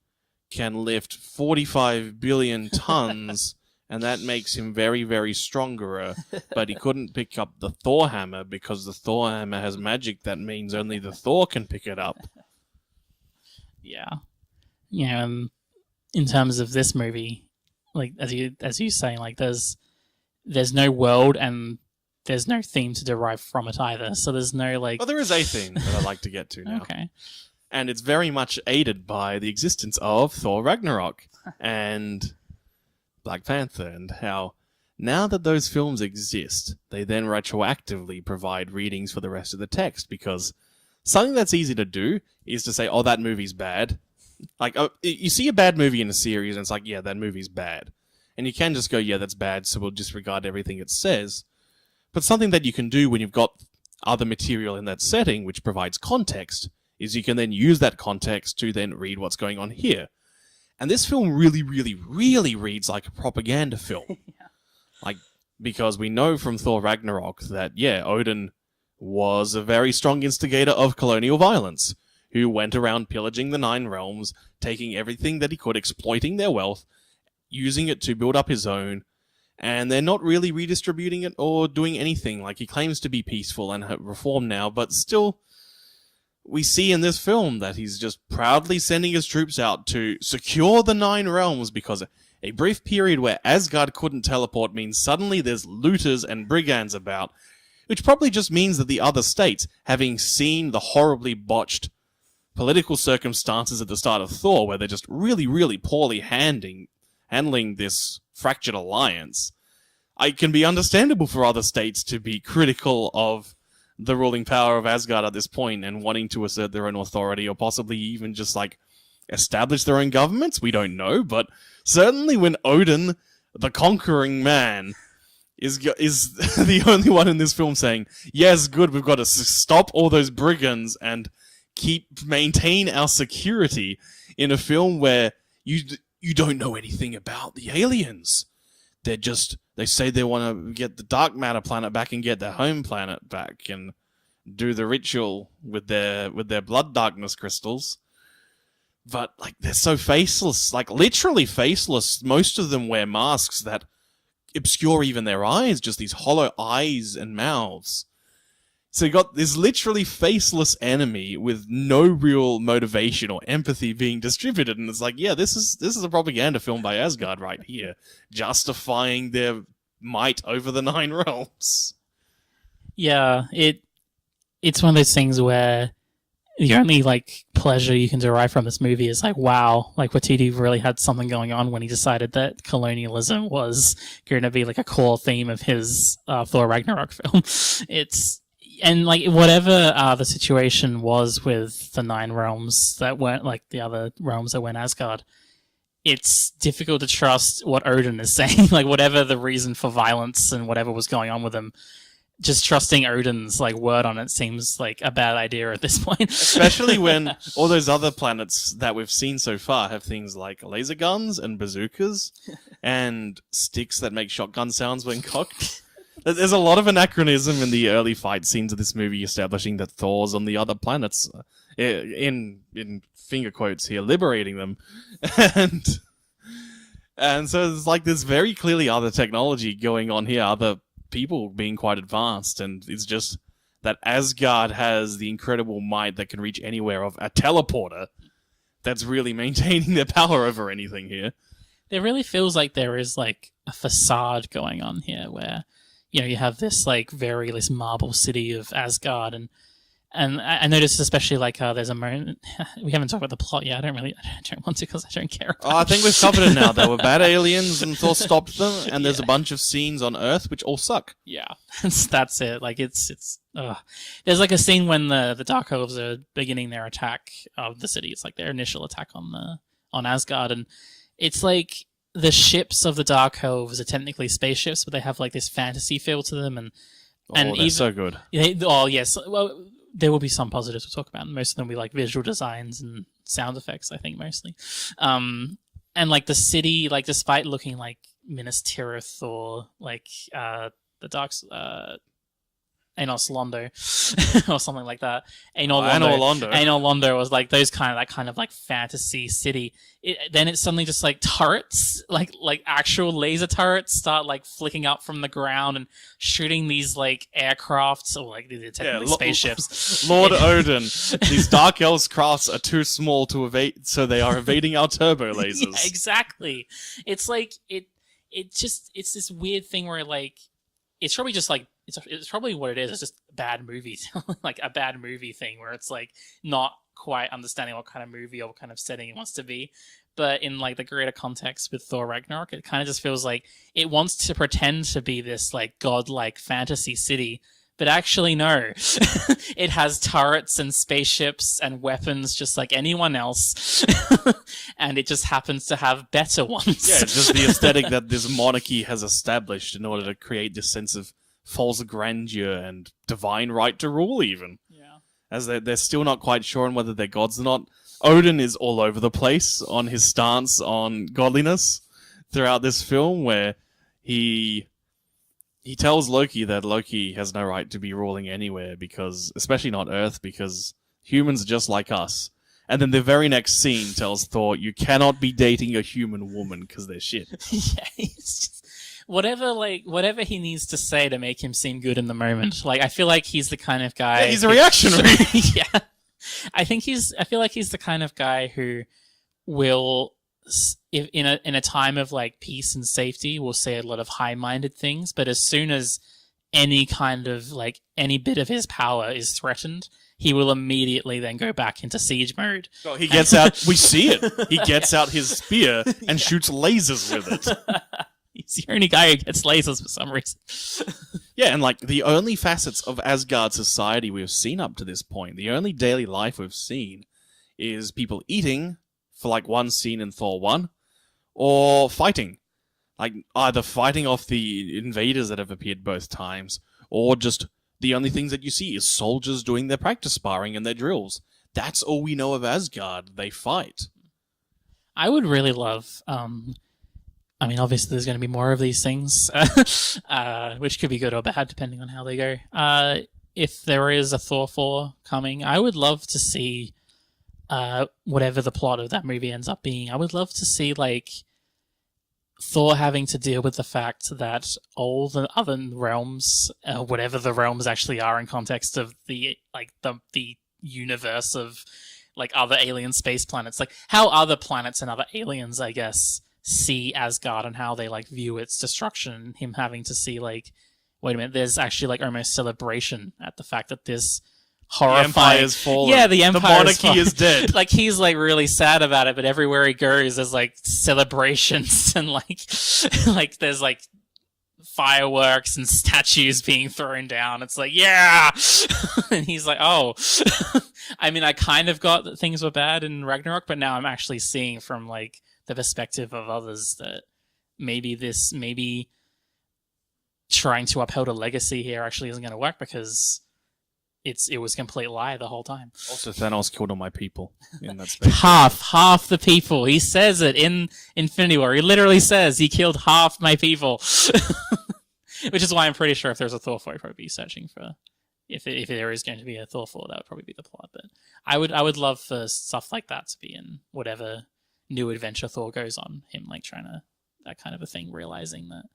can lift 45 billion tons... And that makes him very, very stronger, but he couldn't pick up the Thor hammer because the Thor hammer has magic that means only the Thor can pick it up. Yeah. Yeah, in terms of this movie, like as you saying, like there's no world and there's no theme to derive from it either. So there's no like... Well, there is a theme that I'd like to get to now. Okay. And it's very much aided by the existence of Thor Ragnarok and Black Panther, and how now that those films exist, they then retroactively provide readings for the rest of the text, because something that's easy to do is to say, oh, that movie's bad. Like, you see a bad movie in a series, and it's like, yeah, that movie's bad. And you can just go, yeah, that's bad, so we'll disregard everything it says. But something that you can do when you've got other material in that setting, which provides context, is you can then use that context to then read what's going on here. And this film really, really, really reads like a propaganda film. Yeah. Like, because we know from Thor Ragnarok that, yeah, Odin was a very strong instigator of colonial violence, who went around pillaging the Nine Realms, taking everything that he could, exploiting their wealth, using it to build up his own, and they're not really redistributing it or doing anything. Like, he claims to be peaceful and reformed now, but still, we see in this film that he's just proudly sending his troops out to secure the Nine Realms, because a brief period where Asgard couldn't teleport means suddenly there's looters and brigands about, which probably just means that the other states, having seen the horribly botched political circumstances at the start of Thor, where they're just really, really poorly handling this fractured alliance, it can be understandable for other states to be critical of the ruling power of Asgard at this point and wanting to assert their own authority, or possibly even just, like, establish their own governments. We don't know, but certainly when Odin, the conquering man, is the only one in this film saying, yes, good, we've got to stop all those brigands and maintain our security, in a film where you don't know anything about the aliens. They say they want to get the dark matter planet back and get their home planet back and do the ritual with their blood darkness crystals. But, like, they're so faceless, like, literally faceless. Most of them wear masks that obscure even their eyes, just these hollow eyes and mouths. So you got this literally faceless enemy with no real motivation or empathy being distributed, and it's like, yeah, this is a propaganda film by Asgard right here, justifying their might over the Nine Realms. Yeah, it's one of those things where the only, like, pleasure you can derive from this movie is, like, wow, like, Waititi really had something going on when he decided that colonialism was going to be, like, a core theme of his Thor Ragnarok film. And, like, whatever the situation was with the Nine Realms that weren't, like, the other realms that weren't Asgard, it's difficult to trust what Odin is saying. Like, whatever the reason for violence and whatever was going on with him, just trusting Odin's, like, word on it seems like a bad idea at this point. Especially when all those other planets that we've seen so far have things like laser guns and bazookas and sticks that make shotgun sounds when cocked. There's a lot of anachronism in the early fight scenes of this movie, establishing that Thor's on the other planets, in finger quotes here, liberating them. And so there's, like, this very clearly other technology going on here, other people being quite advanced, and it's just that Asgard has the incredible might that can reach anywhere of a teleporter that's really maintaining their power over anything here. It really feels like there is, like, a facade going on here where, you know, you have this, like, this marble city of Asgard, and I noticed especially, like, there's a moment, we haven't talked about the plot yet, I don't want to because I don't care about I think we've covered it now. There were bad aliens and Thor stopped them, and there's a bunch of scenes on Earth which all suck. Yeah, that's it. Like, it's there's, like, a scene when the Dark Elves are beginning their attack of the city. It's like their initial attack on Asgard, and it's like the ships of the Dark Elves are technically spaceships, but they have, like, this fantasy feel to them, and they're even so good. Yes. Well, there will be some positives we'll talk about. Most of them will be, like, visual designs and sound effects, I think, mostly. And, like, the city, like, despite looking like Minas Tirith or, like, the Dark Enos Londo or something like that. Anor Londo was, like, that kind of like fantasy city. Then it's suddenly just, like, turrets, like actual laser turrets start, like, flicking up from the ground and shooting these, like, aircrafts, or, like, they're technically spaceships. Lord Odin, these Dark Elves crafts are too small to evade, so they are evading our turbo lasers. Yeah, exactly. It's like it's this weird thing where, like, it's probably just, like, it's probably what it is. It's just a bad movie, like a bad movie thing where it's, like, not quite understanding what kind of movie or what kind of setting it wants to be. But in, like, the greater context with Thor Ragnarok, it kind of just feels like it wants to pretend to be this, like, godlike fantasy city. But actually, no. It has turrets and spaceships and weapons just like anyone else. And it just happens to have better ones. Yeah, it's just the aesthetic that this monarchy has established in order to create this sense of false grandeur and divine right to rule, even. Yeah. As they're still not quite sure on whether they're gods or not. Odin is all over the place on his stance on godliness throughout this film, where he tells Loki that Loki has no right to be ruling anywhere, because, especially not Earth, because humans are just like us. And then the very next scene tells Thor, you cannot be dating a human woman because they're shit. Yeah, he's just, whatever he needs to say to make him seem good in the moment. Like, I feel like he's the kind of guy. Yeah, he's a reactionary. Yeah, I feel like he's the kind of guy who will, if in a time of like peace and safety, will say a lot of high-minded things. But as soon as any kind of like any bit of his power is threatened, he will immediately then go back into siege mode. Oh, he gets out. We see it. He gets out his spear and shoots lasers with it. He's the only guy who gets lasers for some reason. Yeah, and like the only facets of Asgard society we've seen up to this point, the only daily life we've seen, is people eating for like one scene in Thor 1, or fighting. Like either fighting off the invaders that have appeared both times, or just the only things that you see is soldiers doing their practice sparring and their drills. That's all we know of Asgard. They fight. I would really love... I mean, obviously there's going to be more of these things, which could be good or bad, depending on how they go. If there is a Thor 4 coming, I would love to see whatever the plot of that movie ends up being. I would love to see, like, Thor having to deal with the fact that all the other realms, whatever the realms actually are in context of the universe of, like, other alien space planets, like, how other planets and other aliens, I guess, see Asgard and how they like view its destruction. Him having to see like, wait a minute, there's actually like almost celebration at the fact that this horrifying... The Empire is fallen. Yeah, the Empire monarchy is dead. Like he's like really sad about it, but everywhere he goes, there's like celebrations and like there's like fireworks and statues being thrown down. It's like, yeah! And he's like, oh. I mean, I kind of got that things were bad in Ragnarok, but now I'm actually seeing from like the perspective of others that maybe trying to uphold a legacy here actually isn't going to work, because it was a complete lie the whole time. Also, Thanos killed all my people in that space. half the people. He says it in Infinity War. He literally says he killed half my people. Which is why I'm pretty sure if there's a Thor 4, I'd probably be searching for... If there is going to be a Thor 4, that would probably be the plot. But I would love for stuff like that to be in whatever new adventure Thor goes on. Him like trying to... that kind of a thing, realizing that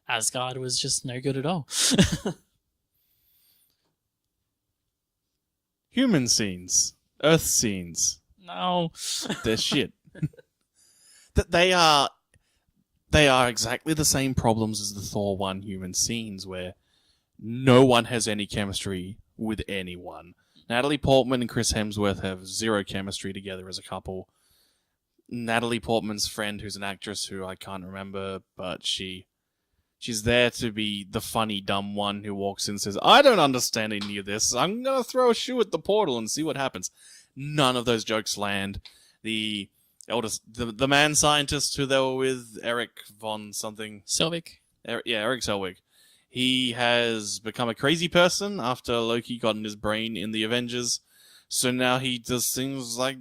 Asgard was just no good at all. Human scenes. Earth scenes. No. They're shit. They are exactly the same problems as the Thor 1 human scenes, where no one has any chemistry with anyone. Natalie Portman and Chris Hemsworth have zero chemistry together as a couple. Natalie Portman's friend, who's an actress who I can't remember, but she's there to be the funny, dumb one who walks in and says, I don't understand any of this. I'm going to throw a shoe at the portal and see what happens. None of those jokes land. The man scientist who they were with, Eric von something. Selvig. Eric Selvig. He has become a crazy person after Loki got in his brain in the Avengers. So now he does things like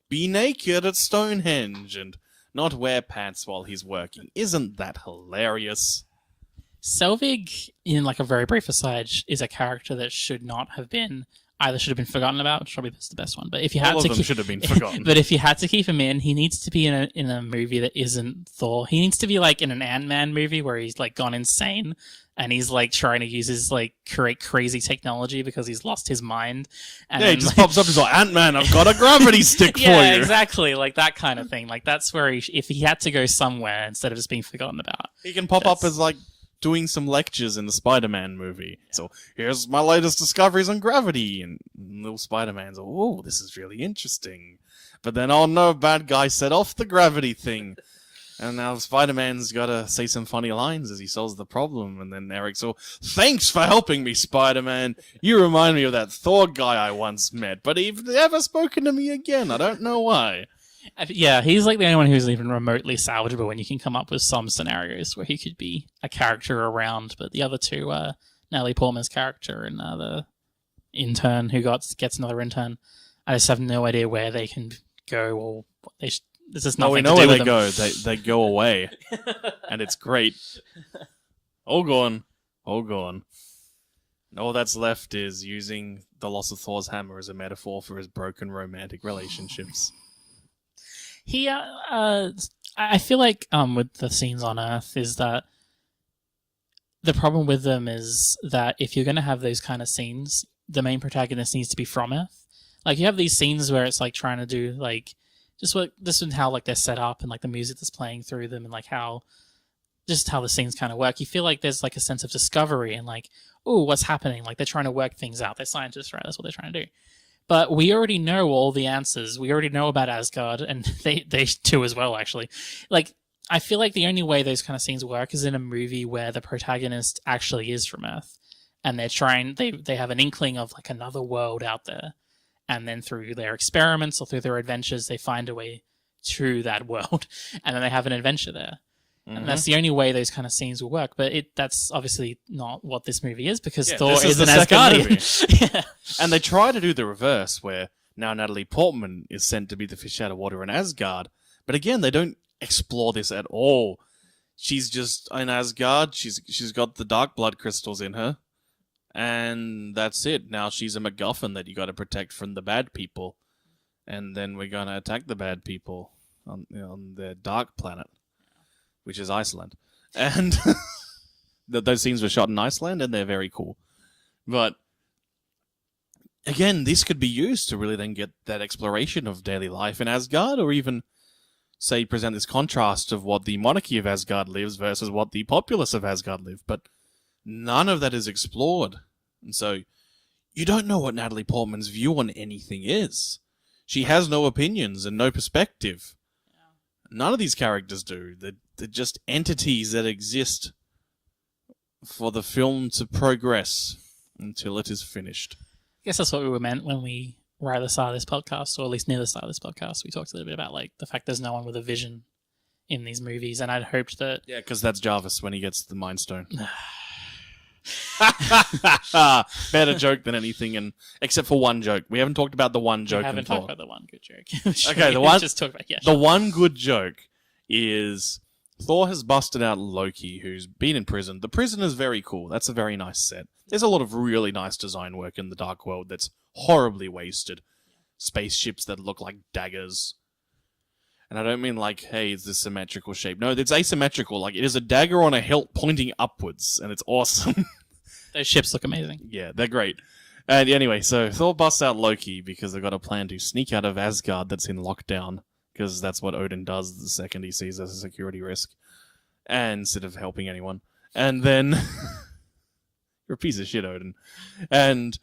be naked at Stonehenge and not wear pants while he's working. Isn't that hilarious? Selvig, in like a very brief aside, is a character that should not have been... either should have been forgotten about, which probably is the best one. But if you had All to of them should have been forgotten. But if you had to keep him in, he needs to be in a movie that isn't Thor. He needs to be like in an Ant-Man movie where he's like gone insane and he's like trying to use his like create crazy technology because he's lost his mind. And yeah, he just pops up. He's like, Ant-Man, I've got a gravity stick for you. Yeah, exactly, like that kind of thing. Like that's where if he had to go somewhere instead of just being forgotten about, he can pop up as like doing some lectures in the Spider-Man movie. Yeah. So here's my latest discoveries on gravity, and little Spider-Man's like, oh, this is really interesting. But then, oh no, bad guy set off the gravity thing. And now Spider-Man's got to say some funny lines as he solves the problem. And then Eric's all, thanks for helping me, Spider-Man. You remind me of that Thor guy I once met, but he's never spoken to me again. I don't know why. Yeah, he's like the only one who's even remotely salvageable when you can come up with some scenarios where he could be a character around, but the other two are Natalie Portman's character and the intern who gets another intern. I just have no idea where they can go or there's just nothing we to know do where with they them. go. They go away, and it's great. All gone. All gone. And all that's left is using the loss of Thor's hammer as a metaphor for his broken romantic relationships. I feel like with the scenes on Earth is that the problem with them is that if you're going to have those kind of scenes, the main protagonist needs to be from Earth. Like, you have these scenes where it's like trying to do like this is how like they're set up and like the music that's playing through them and like how the scenes kind of work. You feel like there's like a sense of discovery and like, oh, what's happening? Like, they're trying to work things out. They're scientists, right? That's what they're trying to do. But we already know all the answers. We already know about Asgard, and they too as well, actually. Like, I feel like the only way those kind of scenes work is in a movie where the protagonist actually is from Earth, and they have an inkling of like another world out there, and then through their experiments or through their adventures, they find a way to that world, and then they have an adventure there. Mm-hmm. And that's the only way those kind of scenes will work. But that's obviously not what this movie is, because Thor is an Asgardian. Yeah. And they try to do the reverse, where now Natalie Portman is sent to be the fish out of water in Asgard. But again, they don't explore this at all. She's just in Asgard. She's got the dark blood crystals in her. And that's it. Now she's a MacGuffin that you got to protect from the bad people. And then we're going to attack the bad people on their dark planet, which is Iceland. And those scenes were shot in Iceland, and they're very cool. But again, this could be used to really then get that exploration of daily life in Asgard, or even, say, present this contrast of what the monarchy of Asgard lives versus what the populace of Asgard live. But none of that is explored. And so you don't know what Natalie Portman's view on anything is. She has no opinions and no perspective. None of these characters do. They're just entities that exist for the film to progress until it is finished. I guess that's what we meant when we were at the start of this podcast, or at least near the start of this podcast. We talked a little bit about like the fact there's no one with a vision in these movies, and I'd hoped that... Yeah, because that's Jarvis when he gets the Mind Stone. Better joke than anything, and except for one joke. We haven't talked about the one joke. We haven't talked about the one good joke. Okay, the one. Just talk about, yeah, the one good joke is Thor has busted out Loki, who's been in prison. The prison is very cool. That's a very nice set. There's a lot of really nice design work in the Dark World that's horribly wasted. Spaceships that look like daggers. And I don't mean like, hey, it's this symmetrical shape. No, it's asymmetrical. Like, it is a dagger on a hilt pointing upwards, and it's awesome. Those ships look amazing. Yeah, they're great. And anyway, so Thor busts out Loki because they've got a plan to sneak out of Asgard that's in lockdown, because that's what Odin does the second he sees as a security risk, and instead of helping anyone. And then... You're a piece of shit, Odin. And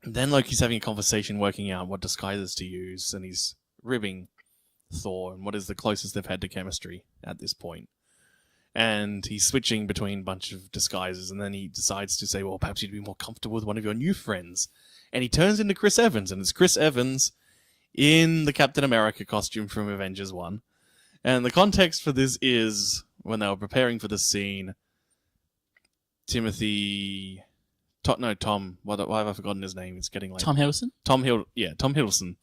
then Loki's having a conversation working out what disguises to use, and he's ribbing Thor and what is the closest they've had to chemistry at this point. And he's switching between a bunch of disguises, and then he decides to say, well, perhaps you'd be more comfortable with one of your new friends. And he turns into Chris Evans, and it's Chris Evans in the Captain America costume from Avengers 1. And the context for this is, when they were preparing for the scene, Tom, why have I forgotten his name? It's getting late. Tom Hiddleston? Tom Hiddleston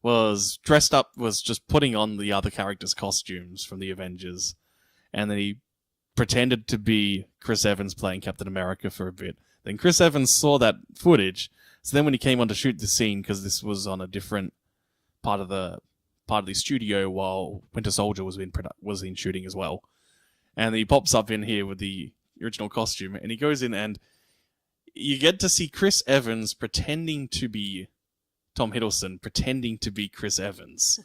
was dressed up, was just putting on the other characters' costumes from the Avengers, and then he pretended to be Chris Evans playing Captain America for a bit. Then Chris Evans saw that footage, so then when he came on to shoot the scene, because this was on a different part of the studio while Winter Soldier was in shooting as well, and he pops up in here with the original costume, and he goes in, and you get to see Chris Evans pretending to be Tom Hiddleston, pretending to be Chris Evans.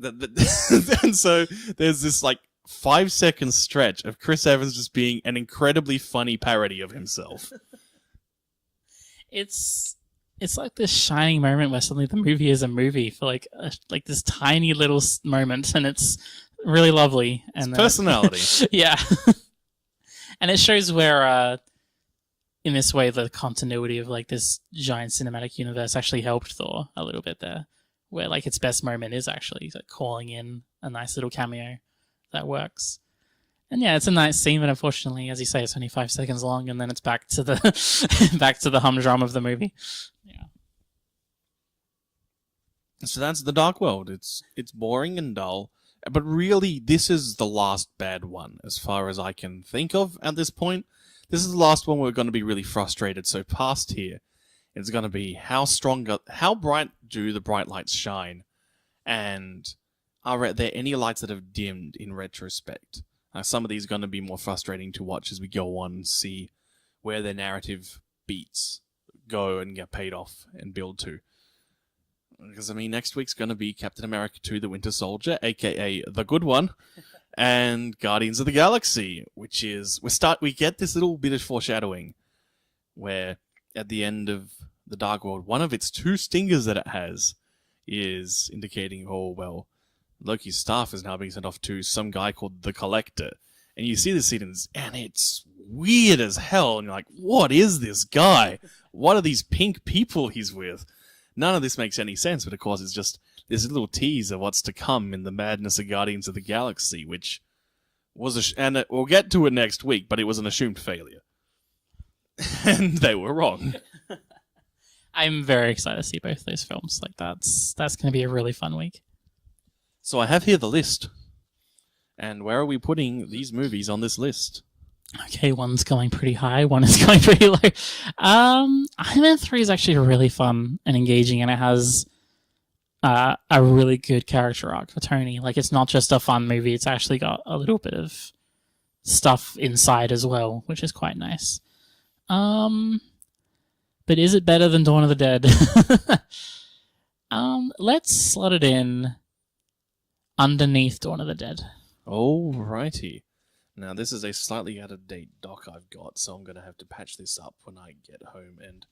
And so there's this like 5-second stretch of Chris Evans just being an incredibly funny parody of himself. It's like this shining moment where suddenly the movie is a movie for like this tiny little moment, and it's really lovely. And it's personality. Yeah. And it shows where, in this way, the continuity of like this giant cinematic universe actually helped Thor a little bit there, where like its best moment is actually like calling in a nice little cameo that works. And yeah, it's a nice scene, but unfortunately, as you say, it's only 5 seconds long, and then it's back to the back to the humdrum of the movie. Yeah. So that's the Dark World. It's boring and dull, but really, this is the last bad one, as far as I can think of at this point. This is the last one we're going to be really frustrated. So past here, it's going to be how bright do the bright lights shine, and are there any lights that have dimmed in retrospect? Some of these are going to be more frustrating to watch as we go on and see where their narrative beats go and get paid off and build to. Because, I mean, next week's going to be Captain America 2, The Winter Soldier, aka the good one, and Guardians of the Galaxy, which is... We get this little bit of foreshadowing where at the end of the Dark World, one of its 2 stingers that it has is indicating, oh, well, Loki's staff is now being sent off to some guy called the Collector. And you see this scene and it's weird as hell. And you're like, what is this guy? What are these pink people he's with? None of this makes any sense, but of course it's just this little tease of what's to come in the madness of Guardians of the Galaxy, which was we'll get to it next week, but it was an assumed failure. And they were wrong. I'm very excited to see both those films. Like that's going to be a really fun week. So I have here the list. And where are we putting these movies on this list? Okay, one's going pretty high, one is going pretty low. Iron Man 3 is actually really fun and engaging, and it has a really good character arc for Tony. Like, it's not just a fun movie, it's actually got a little bit of stuff inside as well, which is quite nice. But is it better than Dawn of the Dead? Let's slot it in underneath Dawn of the Dead. Alrighty. Now, this is a slightly out-of-date doc I've got, so I'm going to have to patch this up when I get home and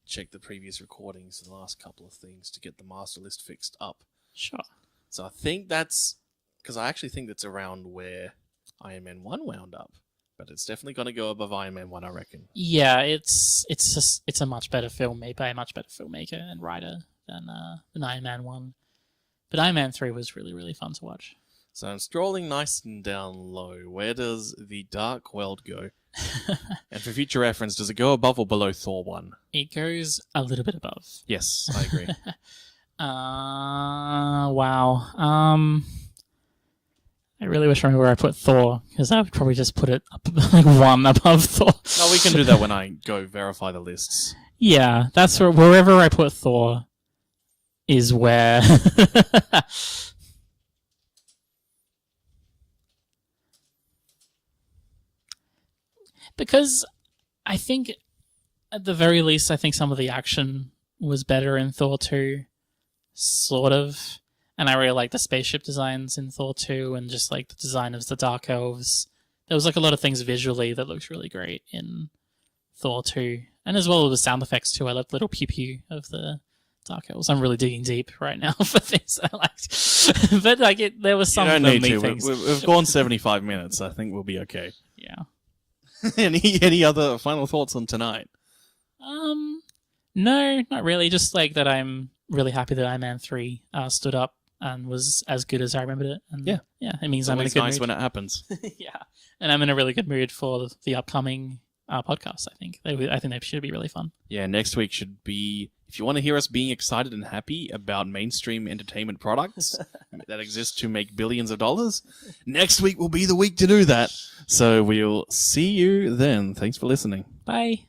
check the previous recordings and the last couple of things to get the master list fixed up. Sure. So I think that's... Because I actually think that's around where Iron Man 1 wound up. But it's definitely going to go above Iron Man 1, I reckon. Yeah, it's a much better film made by a much better filmmaker and writer than Iron Man 1. But Iron Man 3 was really, really fun to watch. So I'm scrolling nice and down low. Where does the Dark World go? And for future reference, does it go above or below Thor 1? It goes a little bit above. Yes, I agree. Wow. I really wish I remember where I put Thor, because I would probably just put it up, like 1 above Thor. No, we can do that when I go verify the lists. Yeah, that's wherever I put Thor is where... Because I think, at the very least, I think some of the action was better in Thor 2, sort of. And I really like the spaceship designs in Thor 2, and just like the design of the Dark Elves. There was like a lot of things visually that looked really great in Thor 2. And as well as the sound effects too. I love the little pew-pew of the Dark Elves. I'm really digging deep right now for things I liked. But like, there was some things. We've gone 75 minutes. I think we'll be okay. Yeah. Any other final thoughts on tonight? No, not really. Just like that I'm really happy that Iron Man 3 stood up and was as good as I remembered it. And yeah, it means I'm in a good mood. When it happens. Yeah, and I'm in a really good mood for the upcoming podcast, I think. I think they should be really fun. Yeah, next week should be... If you want to hear us being excited and happy about mainstream entertainment products that exist to make billions of dollars, next week will be the week to do that. So we'll see you then. Thanks for listening. Bye.